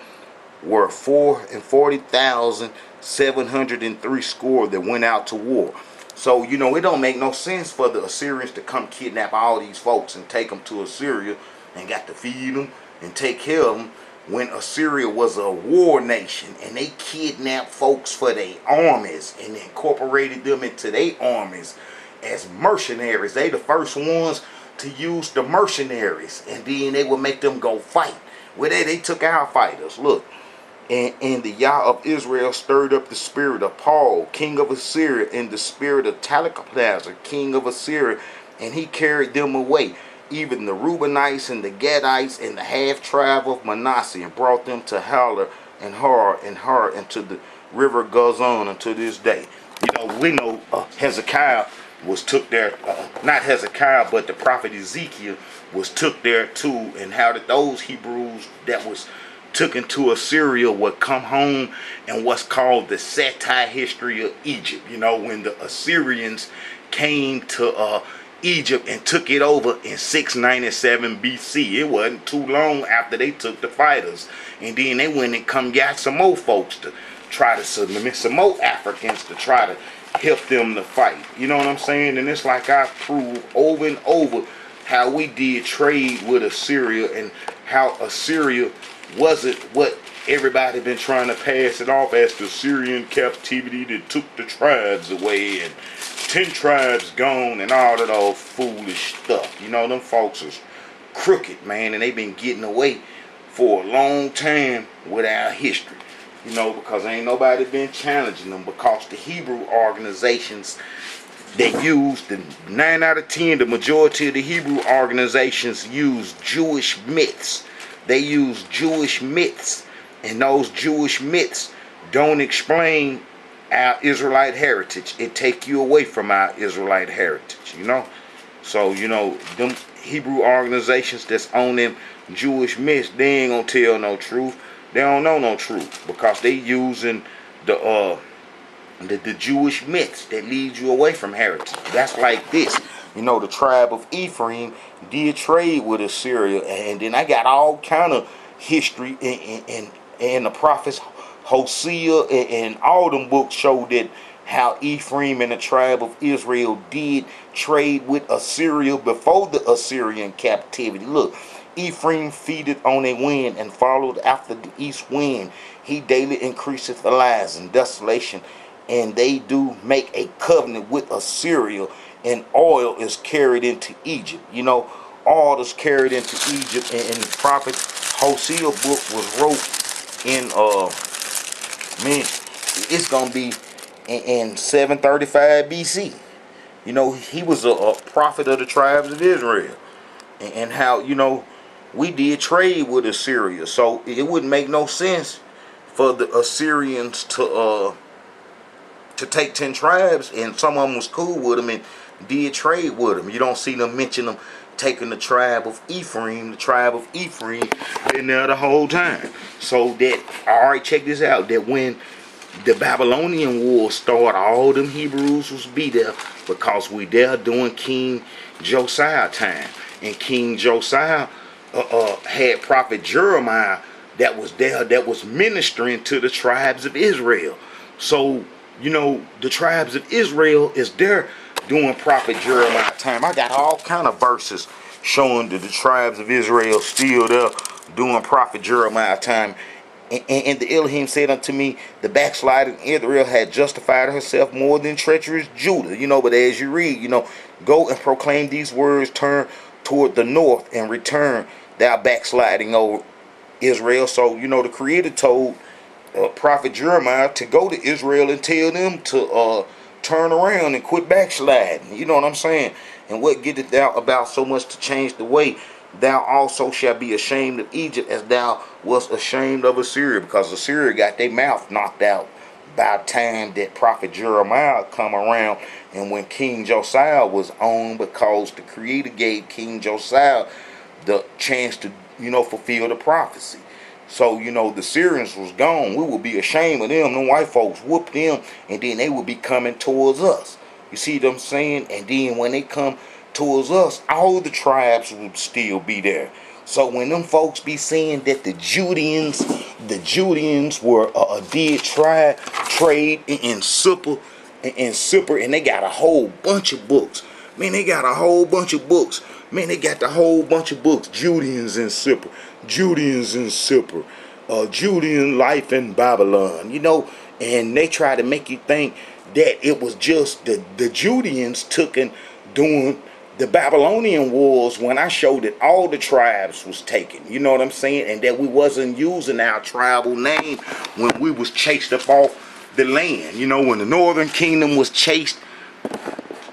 were 40,703 score that went out to war. So, you know, it don't make no sense for the Assyrians to come kidnap all these folks and take them to Assyria and got to feed them and take care of them, when Assyria was a war nation, and they kidnapped folks for their armies and incorporated them into their armies as mercenaries. They the first ones to use the mercenaries, and then they would make them go fight. Well, they took our fighters. Look. And the Yah of Israel stirred up the spirit of Paul, king of Assyria, and the spirit of Talicapazer, king of Assyria, and he carried them away, even the Reubenites and the Gadites and the half tribe of Manasseh, and brought them to Halah and Har and to the river Gozan unto this day. You know, we know Hezekiah was took there, not Hezekiah, but the prophet Ezekiel was took there too, and how did those Hebrews that was took into Assyria would come home, and what's called the satire history of Egypt. You know, when the Assyrians came to Egypt and took it over in 697 BC. It wasn't too long after they took the fighters. And then they went and got some more folks to try to submit, some more Africans to try to help them to fight. You know what I'm saying? And it's like I proved over and over how we did trade with Assyria, and how Assyria wasn't what everybody been trying to pass it off as, the Syrian captivity that took the tribes away and 10 tribes gone and all of those foolish stuff. You know, them folks is crooked, man, and they been getting away for a long time with our history. You know, because ain't nobody been challenging them, because the Hebrew organizations, they use, the 9 out of 10, the majority of the Hebrew organizations use Jewish myths. They use Jewish myths, and those Jewish myths don't explain our Israelite heritage. It take you away from our Israelite heritage, you know. So, you know, them Hebrew organizations that's on them Jewish myths, they ain't gonna tell no truth. They don't know no truth, because they using the Jewish myths that lead you away from heritage. That's like this. You know, the tribe of Ephraim did trade with Assyria, and then I got all kind of history and the prophets Hosea and all them books show that how Ephraim and the tribe of Israel did trade with Assyria before the Assyrian captivity. Look, Ephraim feedeth on a wind and followed after the east wind. He daily increaseth the lies and desolation, and they do make a covenant with Assyria, and oil is carried into Egypt. You know, oil is carried into Egypt, and the prophet Hosea book was wrote in man, it's gonna be in 735 BC. You know, he was a prophet of the tribes of Israel, and how, you know, we did trade with Assyria, so it wouldn't make no sense for the Assyrians to take 10 tribes, and some of them was cool with them and did trade with them. You don't see them mention them taking the tribe of Ephraim. The tribe of Ephraim been there the whole time. So that, alright, check this out, that when the Babylonian war started, all them Hebrews was be there, because we there during King Josiah time. And King Josiah had prophet Jeremiah that was there, that was ministering to the tribes of Israel. So, you know, the tribes of Israel is there during prophet Jeremiah time. I got all kind of verses showing that the tribes of Israel still there during prophet Jeremiah time. And the Elohim said unto me, the backsliding Israel had justified herself more than treacherous Judah. You know, but as you read, you know, go and proclaim these words, turn toward the north and return, thou backsliding, O Israel. So, you know, the Creator told prophet Jeremiah to go to Israel and tell them to turn around and quit backsliding. You know what I'm saying? And what getteth thou about so much to change the way? Thou also shalt be ashamed of Egypt, as thou wast ashamed of Assyria, because Assyria got their mouth knocked out by the time that prophet Jeremiah come around, and when King Josiah was on, because the Creator gave King Josiah the chance to, you know, fulfill the prophecy. So, you know, the Syrians was gone. We would be ashamed of them. Them white folks whooped them, and then they would be coming towards us. You see what I'm saying? And then when they come towards us, all the tribes would still be there. So when them folks be saying that the Judeans were did trade in Sippar, and they got a whole bunch of books. Man, they got a whole bunch of books. Man, they got the whole bunch of books. Judeans in Sippar, Judeans in Sippar, Judean life in Babylon. You know, and they try to make you think that it was just the Judeans took and doing the Babylonian wars, when I showed that all the tribes was taken. You know what I'm saying? And that we wasn't using our tribal name when we was chased up off the land. You know, when the northern kingdom was chased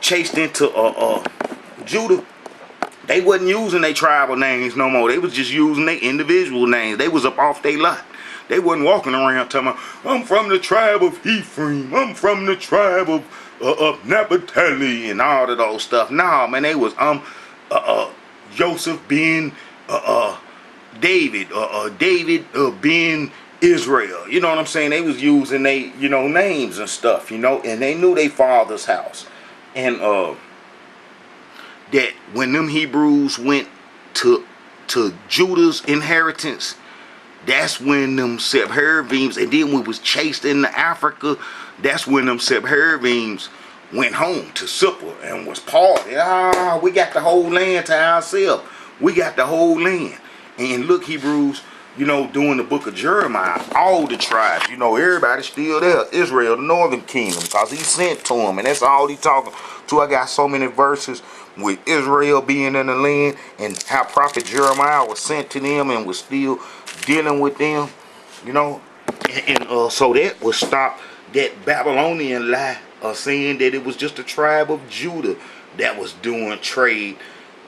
into Judah, they wasn't using their tribal names no more. They was just using their individual names. They was up off their lot. They wasn't walking around talking about, I'm from the tribe of Ephraim, I'm from the tribe of Naphtali, and all of those stuff. Nah, man, they was Joseph being David, David being Israel. You know what I'm saying? They was using they, you know, names and stuff, you know, and they knew their father's house. And that when them Hebrews went to Judah's inheritance, that's when them Sepharvaims, and then we was chased into Africa, that's when them Sepharvaims went home to Sippar and was party. We got the whole land to ourselves. We got the whole land. And look, Hebrews, during the book of Jeremiah, all the tribes, everybody's still there. Israel, the northern kingdom, because he sent to them, and that's all he talking to. I got so many verses with Israel being in the land and how prophet Jeremiah was sent to them and was still dealing with them, and so that would stop that Babylonian lie of saying that it was just a tribe of Judah that was doing trade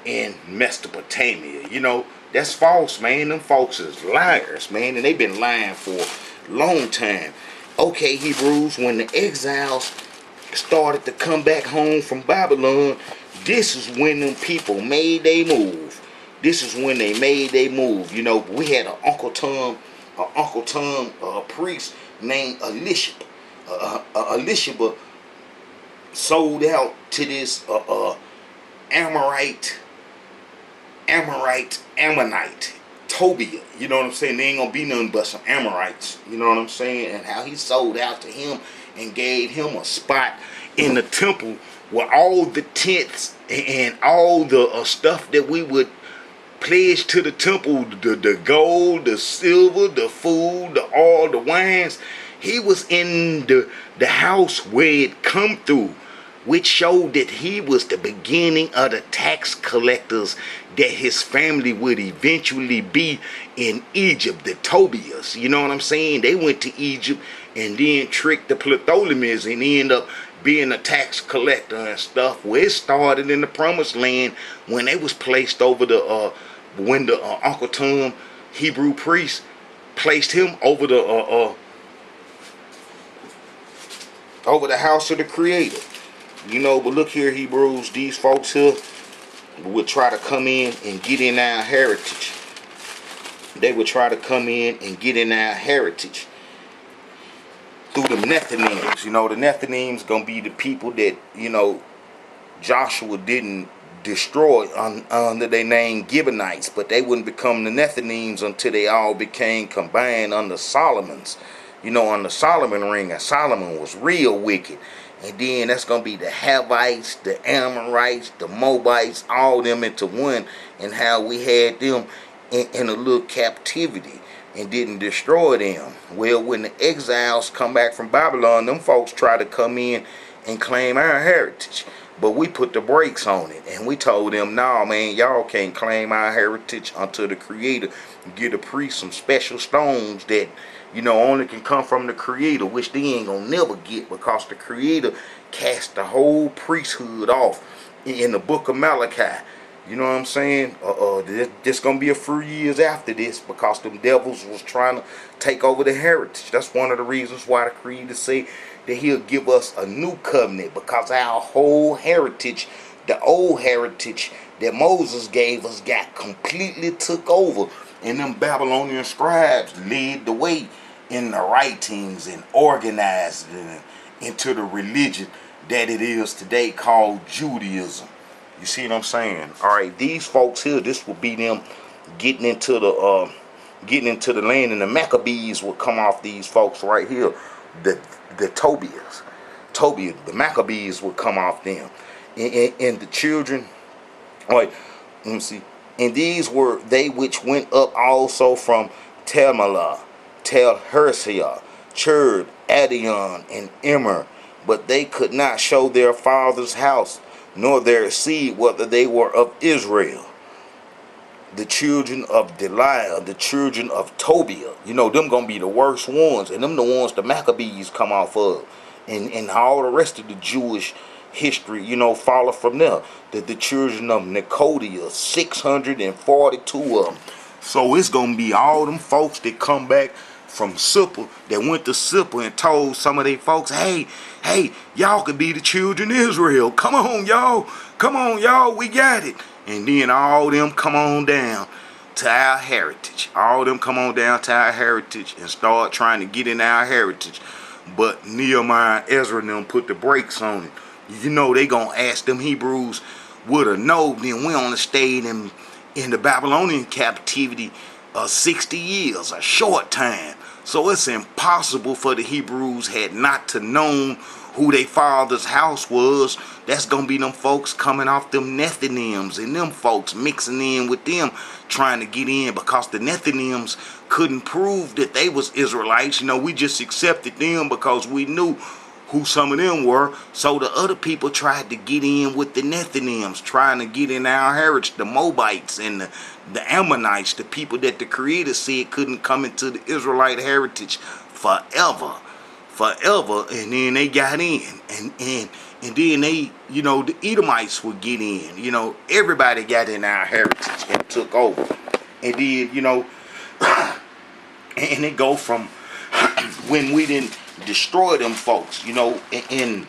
in Mesopotamia. That's false, man. Them folks is liars, man, and they've been lying for a long time. Okay, Hebrews, when the exiles started to come back home from Babylon, this is when them people made their move. This is when they made their move. We had an Uncle Tom priest named Elishib. Elishib sold out to this Ammonite, Tobiah. You know what I'm saying? There ain't gonna be nothing but some Amorites. You know what I'm saying? And how he sold out to him and gave him a spot in the temple where all the tents and all the stuff that we would pledge to the temple, the gold, the silver, the food, the oil, the wines, he was in the house where it come through, which showed that he was the beginning of the tax collectors that his family would eventually be in Egypt, the Tobias. You know what I'm saying? They went to Egypt and then tricked the Ptolemaeus and ended up being a tax collector and stuff. Where it started in the Promised Land when they was placed over when the Uncle Tom Hebrew priest placed him over the house of the Creator. But look here, Hebrews, these folks here would try to come in and get in our heritage. They would try to come in and get in our heritage through the Nethinims. The Nethinims gonna be the people that, Joshua didn't destroy under their name Gibeonites, but they wouldn't become the Nethinims until they all became combined under Solomon's. On the Solomon ring, and Solomon was real wicked. And then that's going to be the Havites, the Amorites, the Moabites, all them into one, and how we had them in a little captivity and didn't destroy them. Well, when the exiles come back from Babylon, them folks try to come in and claim our heritage. But we put the brakes on it, and we told them, no, man, y'all can't claim our heritage until the Creator give the priest some special stones that only can come from the Creator, which they ain't gonna never get, because the Creator cast the whole priesthood off in the book of Malachi. You know what I'm saying? This gonna be a few years after this, because them devils was trying to take over the heritage. That's one of the reasons why the Creator say that he'll give us a new covenant, because our whole heritage, the old heritage that Moses gave us, got completely took over, and them Babylonian scribes led the way in the writings and organized it into the religion that it is today, called Judaism. You see what I'm saying? All right, these folks here, this will be them getting into the land, and the Maccabees will come off these folks right here, the Tobias, the Maccabees will come off them, and the children. All right, let me see. And these were they which went up also from Telmelah, Tel-Hershiah, Churd, Adion, and Immer, but they could not show their father's house, nor their seed, whether they were of Israel. The children of Deliah, the children of Tobiah, them gonna be the worst ones, and them the ones the Maccabees come off of, and all the rest of the Jewish history, follow from there. The children of Nicodia, 642 of them. So it's gonna be all them folks that come back from Sippar, that went to Sippar and told some of their folks, hey, y'all could be the children of Israel. Come on, y'all, we got it. And then all them come on down to our heritage. All them come on down to our heritage and start trying to get in our heritage. But Nehemiah and Ezra and them put the brakes on it. They gonna ask them Hebrews, would have known, then we only stayed in the Babylonian captivity 60 years, a short time. So it's impossible for the Hebrews had not to known who their father's house was. That's going to be them folks coming off them Nethinims and them folks mixing in with them trying to get in, because the Nethinims couldn't prove that they was Israelites. We just accepted them because we knew who some of them were. So the other people tried to get in with the Nethinims, trying to get in our heritage, the Moabites and the Ammonites, the people that the Creator said couldn't come into the Israelite heritage forever. And then they got in, and then they, the Edomites would get in. Everybody got in our heritage and took over. And then, and it go from when we didn't destroy them folks, in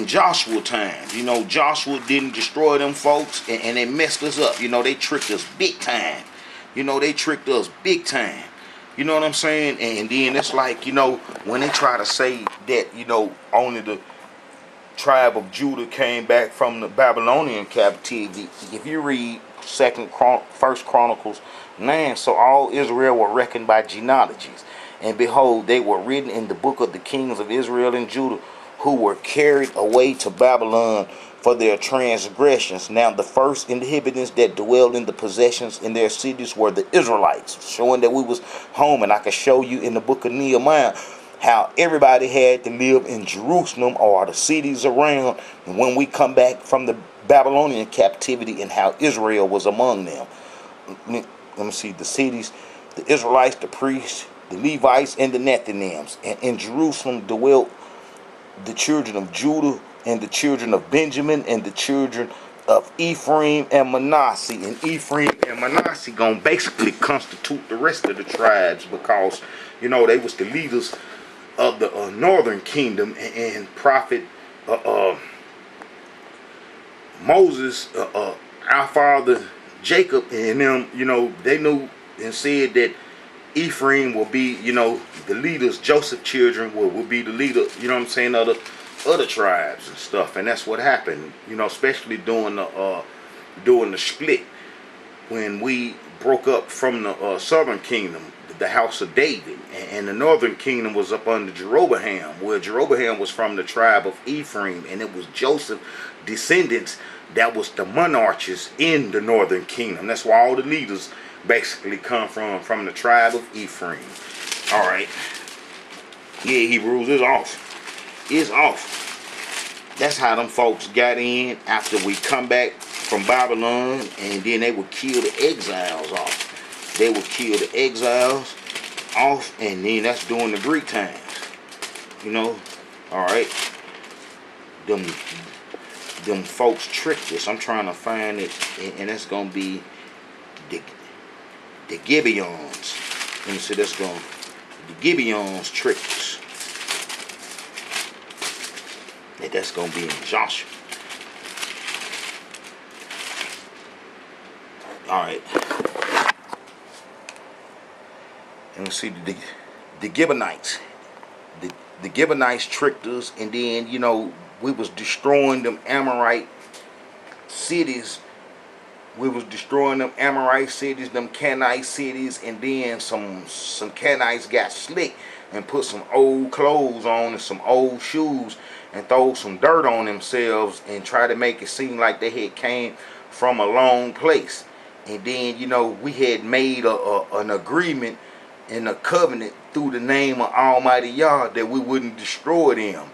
Joshua times. Joshua didn't destroy them folks, and they messed us up. They tricked us big time. They tricked us big time. You know what I'm saying? And then it's like, when they try to say that, only the tribe of Judah came back from the Babylonian captivity. If you read 1 Chronicles 9, so all Israel were reckoned by genealogies. And behold, they were written in the book of the kings of Israel and Judah, who were carried away to Babylon for their transgressions. Now the first inhabitants that dwelled in the possessions in their cities were the Israelites, showing that we was home. And I can show you in the book of Nehemiah how everybody had to live in Jerusalem or the cities around when we come back from the Babylonian captivity, and how Israel was among them. Let me see, the cities, the Israelites, the priests, the Levites, and the Nethinims. And in Jerusalem dwelt the children of Judah, and the children of Benjamin, and the children of Ephraim and Manasseh. And Ephraim and Manasseh gonna basically constitute the rest of the tribes, because they was the leaders of the northern kingdom. And prophet Moses, our father Jacob, and them, they knew and said that Ephraim will be, the leaders. Joseph's children will be the leader, of the other tribes and stuff. And that's what happened, especially during the split, when we broke up from the southern kingdom, the house of David, and the northern kingdom was up under Jeroboam, where Jeroboam was from the tribe of Ephraim, and it was Joseph's descendants that was the monarchs in the northern kingdom. That's why all the leaders basically come from the tribe of Ephraim. All right. Yeah, Hebrews is off. It's off. That's how them folks got in after we come back from Babylon, and then they would kill the exiles off. They would kill the exiles off, and then that's during the Greek times. All right. Them folks tricked us. I'm trying to find it, and that's gonna be the Gibeons. Let me see, that's going. The Gibeons tricked us. That's going to be in Joshua. Alright. Let me see, the Gibeonites. The Gibeonites tricked us, and then, we was destroying them Amorite cities. We was destroying them Amorite cities, them Canaanite cities, and then some Canaanites got slick and put some old clothes on and some old shoes and throw some dirt on themselves and try to make it seem like they had came from a long place. And then, we had made an agreement and a covenant through the name of Almighty Yah that we wouldn't destroy them.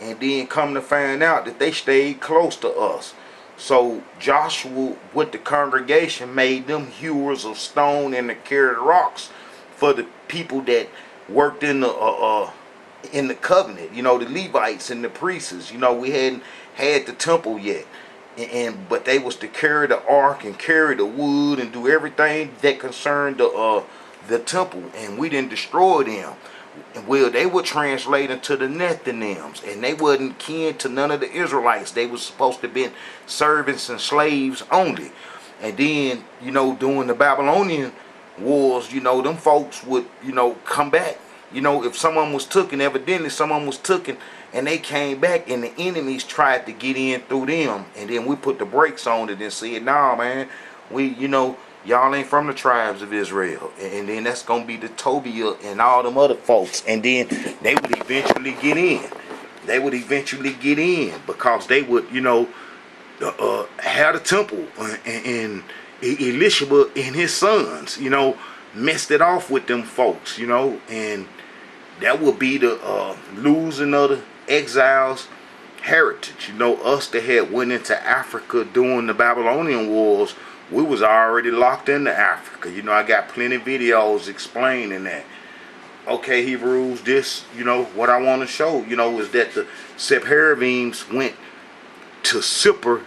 And then come to find out that they stayed close to us. So Joshua with the congregation made them hewers of stone and to carry rocks for the people that worked in the covenant. The Levites and the priests. We hadn't had the temple yet, but they was to carry the ark and carry the wood and do everything that concerned the temple, and we didn't destroy them. Well, they were translated to the Nethinims, and they wasn't kin to none of the Israelites. They was supposed to be servants and slaves only. And then, during the Babylonian wars, them folks would, come back You know, if someone was taken, evidently someone was taken, and they came back, and the enemies tried to get in through them, and then we put the brakes on it and said, nah, man, you know, y'all ain't from the tribes of Israel. And then that's going to be the Tobiah and all them other folks. And then they would eventually get in. They would eventually get in because they would, you know, have the temple. And Elisha and his sons, you know, messed it off with them folks, you know. And that would be the losing of the exiles' heritage. You know, us that had went into Africa during the Babylonian wars, we was already locked into Africa. You know, I got plenty of videos explaining that. Okay, Hebrews, this, you know, what I want to show, you know, is that the Sepharvaims went to Sippar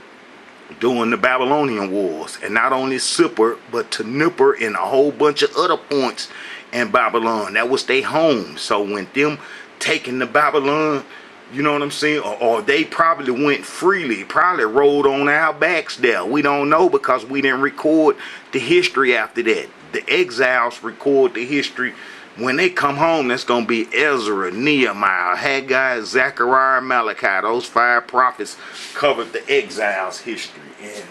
during the Babylonian wars. And not only Sippar, but to Nippur and a whole bunch of other points in Babylon. That was their home. So when them taking the Babylon, you know what I'm saying? Or they probably went freely, probably rode on our backs there. We don't know because we didn't record the history after that. The exiles record the history. When they come home, that's going to be Ezra, Nehemiah, Haggai, Zechariah, Malachi. Those 5 prophets covered the exiles' history. And,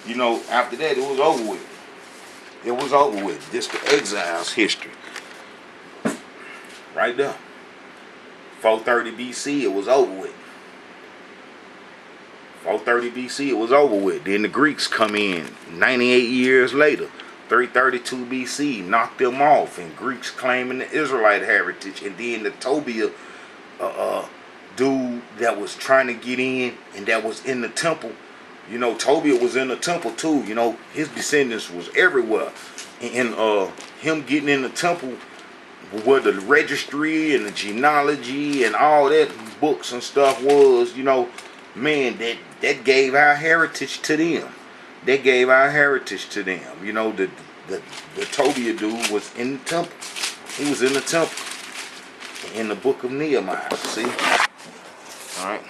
you know, after that, it was over with. It was over with. Just the exiles' history. Right there. 430 BC, it was over with. 430 BC, it was over with. Then the Greeks come in 98 years later. 332 BC, knocked them off. And Greeks claiming the Israelite heritage. And then the Tobiah dude that was trying to get in and that was in the temple. You know, Tobiah was in the temple too. You know, his descendants was everywhere. And him getting in the temple where the registry and the genealogy and all that books and stuff was, you know, man, that gave our heritage to them. They gave our heritage to them. You know, the Tobiah dude was in the temple. He was in the temple in the book of Nehemiah. See? Alright.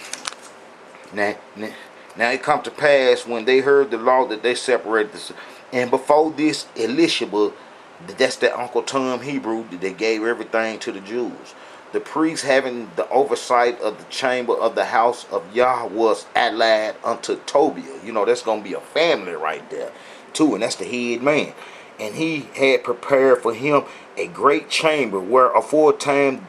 Now it come to pass when they heard the law that they separated this. And before this, Elisha, that's that Uncle Tom Hebrew, they gave everything to the Jews. The priest having the oversight of the chamber of the house of Yah was allied unto Tobiah. You know, that's going to be a family right there, too. And that's the head man. And he had prepared for him a great chamber where aforetime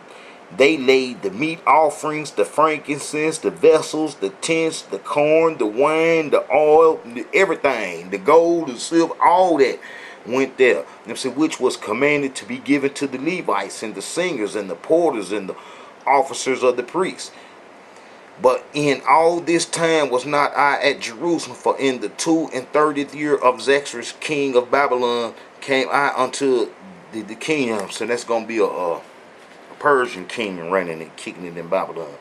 they laid the meat offerings, the frankincense, the vessels, the tents, the corn, the wine, the oil, everything, the gold, the silver, all that went there, which was commanded to be given to the Levites and the singers and the porters and the officers of the priests. But in all this time was not I at Jerusalem, for in the 32nd year of Xerxes, king of Babylon, came I unto the kingdom. So that's going to be a Persian king running and kicking it in Babylon.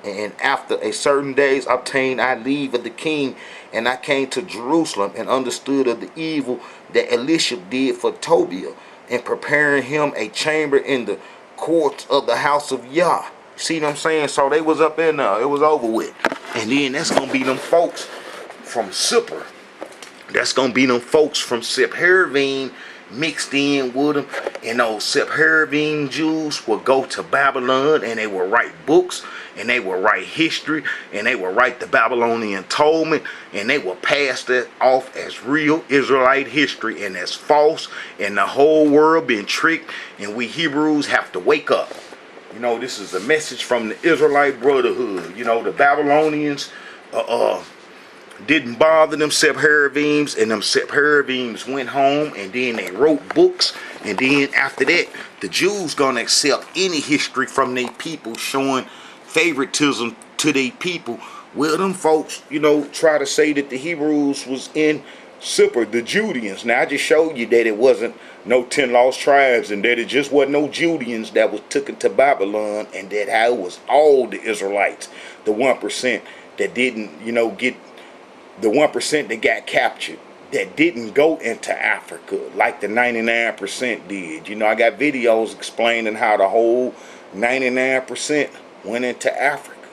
And after a certain days obtained I leave of the king, and I came to Jerusalem and understood of the evil that Elisha did for Tobiah, and preparing him a chamber in the courts of the house of Yah. See what I'm saying? So they was up in there. It was over with. And then that's going to be them folks from Sippar. That's going to be them folks from Sepharvaim mixed in with them. And those Sepharvaim Jews will go to Babylon and they will write books and they will write history and they will write the Babylonian Talmud and they will pass that off as real Israelite history and as false, and the whole world been tricked, and we Hebrews have to wake up. You know, this is a message from the Israelite Brotherhood. You know, the Babylonians didn't bother them Sepharvaims, and them Sepharvaims went home and then they wrote books, and then after that the Jews gonna accept any history from their people showing favoritism to their people. Well, them folks, you know, try to say that the Hebrews was in Sippar, the Judeans. Now I just showed you that it wasn't no 10 lost tribes, and that it just wasn't no Judeans that was taken to Babylon, and that how it was all the Israelites, the 1% that didn't, you know, get, the 1% that got captured, that didn't go into Africa like the 99% did. You know, I got videos explaining how the whole 99% went into Africa,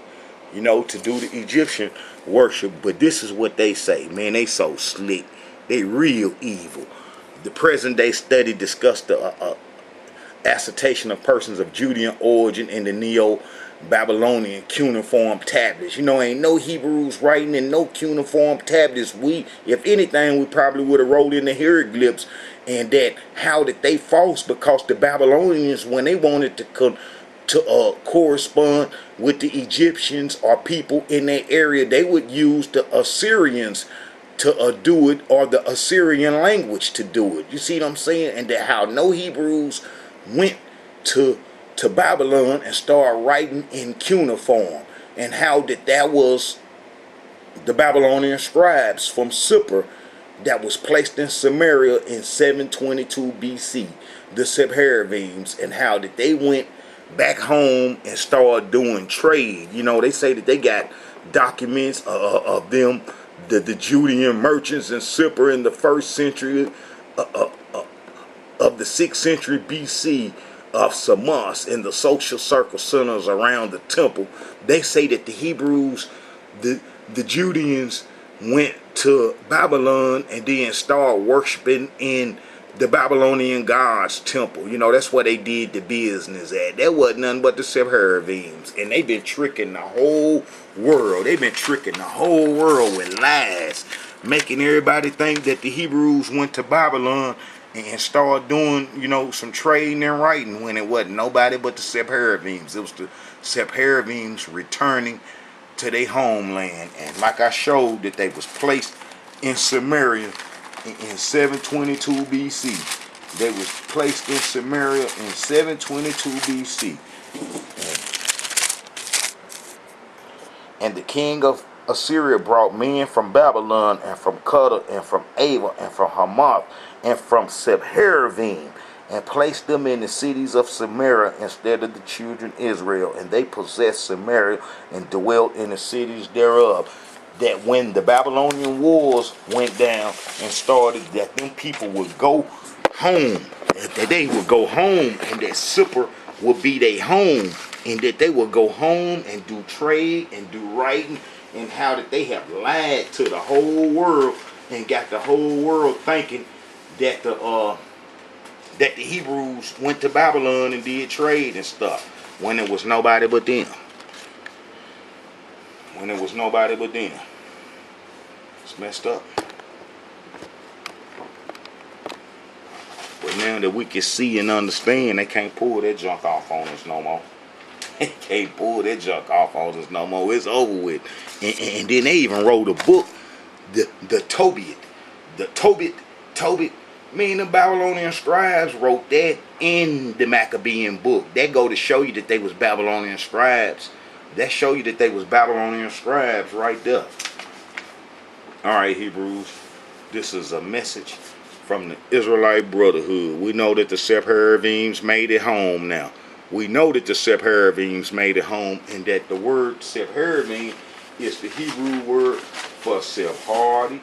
you know, to do the Egyptian worship. But this is what they say, man, they so slick, they real evil. The present day study discussed a assertion of persons of Judean origin in the Neo-Babylonian cuneiform tablets. You know, ain't no Hebrews writing in no cuneiform tablets. If anything, we probably would have wrote in the hieroglyphs, and that how that they false, because the Babylonians, when they wanted to correspond with the Egyptians or people in that area, they would use the Assyrians to do it, or the Assyrian language to do it. You see what I'm saying? And that how no Hebrews went to Babylon and started writing in cuneiform, and how that was the Babylonian scribes from Sippar that was placed in Samaria in 722 BC, the Sepharvaims, and how that they went back home and started doing trade. You know, they say that they got documents of them, the Judean merchants in Sippar in the 1st century of the 6th century BC of Samos, in the social circle centers around the temple. They say that the Hebrews, the Judeans, went to Babylon and then started worshiping in the Babylonian gods' temple. You know, that's where they did the business at. That wasn't nothing but the Sepharvaims. And they've been tricking the whole world. They've been tricking the whole world with lies, making everybody think that the Hebrews went to Babylon and started doing, you know, some trading and writing, when it wasn't nobody but the Sepharvaims. It was the Sepharvaims returning to their homeland. And like I showed, that they was placed in Samaria in 722 BC. They was placed in Samaria in 722 BC. And the king of Assyria brought men from Babylon, and from Cuddar, and from Ava, and from Hamath, and from Sepharvaim, and placed them in the cities of Samaria instead of the children of Israel. And they possessed Samaria and dwelt in the cities thereof. That when the Babylonian wars went down and started, that them people would go home. That they would go home, and that Sippar would be their home. And that they would go home and do trade and do writing. And how that they have lied to the whole world and got the whole world thinking that the Hebrews went to Babylon and did trade and stuff, when it was nobody but them. When it was nobody but them. It's messed up. But now that we can see and understand, they can't pull that junk off on us no more. They can't pull that junk off on us no more. It's over with. And then they even wrote a book, the Tobit. The Tobit. The Babylonian scribes wrote that in the Maccabean book. That go to show you that they was Babylonian scribes. That show you that they was Babylonian scribes right there. Alright, Hebrews. This is a message from the Israelite Brotherhood. We know that the Sepharvaims made it home now. We know that the Sepharvaims made it home, and that the word Sepharvaim is the Hebrew word for Sephardi,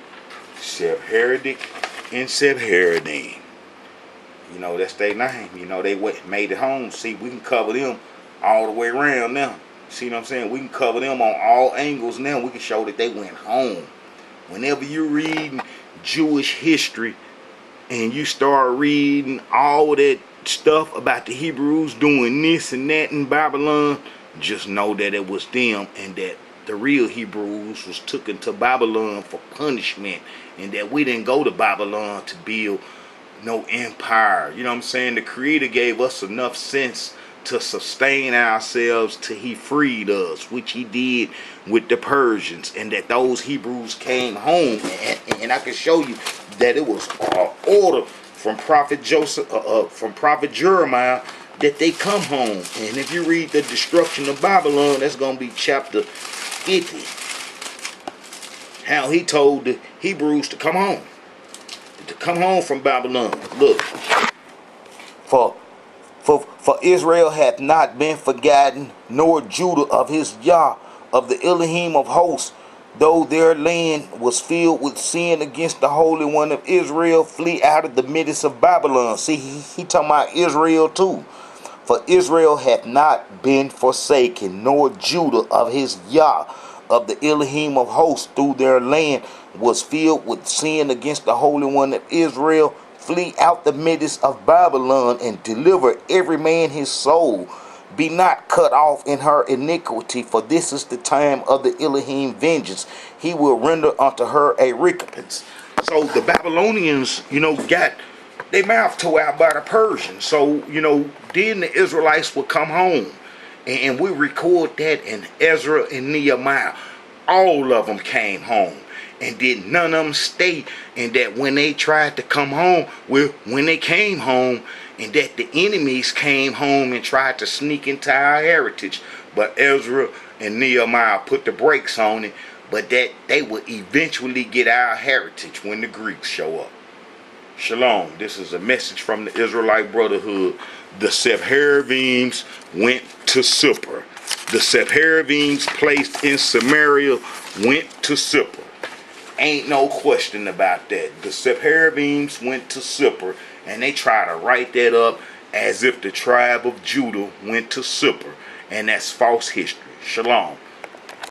Sephardic, and Sephardim. You know, that's their name. You know, they made it home. See, we can cover them all the way around now. See what I'm saying? We can cover them on all angles now. We can show that they went home. Whenever you're reading Jewish history and you start reading all that stuff about the Hebrews doing this and that in Babylon, just know that it was them, and that the real Hebrews was taken to Babylon for punishment, and that we didn't go to Babylon to build no empire. You know what I'm saying? The Creator gave us enough sense to sustain ourselves till he freed us, which he did with the Persians, and that those Hebrews came home. And I can show you that it was order from Prophet Jeremiah that they come home. And if you read the destruction of Babylon, that's going to be chapter 50. How he told the Hebrews to come home. To come home from Babylon. Look. For Israel hath not been forgotten, nor Judah of his Yah, of the Elohim of hosts, though their land was filled with sin against the Holy One of Israel, flee out of the midst of Babylon. See, he talking about Israel too. For Israel hath not been forsaken, nor Judah of his Yah, of the Elohim of hosts, through their land was filled with sin against the Holy One of Israel, flee out the midst of Babylon, and deliver every man his soul. Be not cut off in her iniquity, for this is the time of the Elohim vengeance. He will render unto her a recompense. So the Babylonians, got their mouth tore out by the Persians. So, then the Israelites would come home. And we record that in Ezra and Nehemiah. All of them came home. And did none of them stay. And that when they tried to come home, when they came home, and that the enemies came home and tried to sneak into our heritage. But Ezra and Nehemiah put the brakes on it. But that they would eventually get our heritage when the Greeks show up. Shalom. This is a message from the Israelite Brotherhood. The Sepharvaims went to Sippar. The Sepharvaims placed in Samaria went to Sippar. Ain't no question about that. The Sepharvaims went to Sippar, and they try to write that up as if the tribe of Judah went to Sippar, and that's false history. Shalom.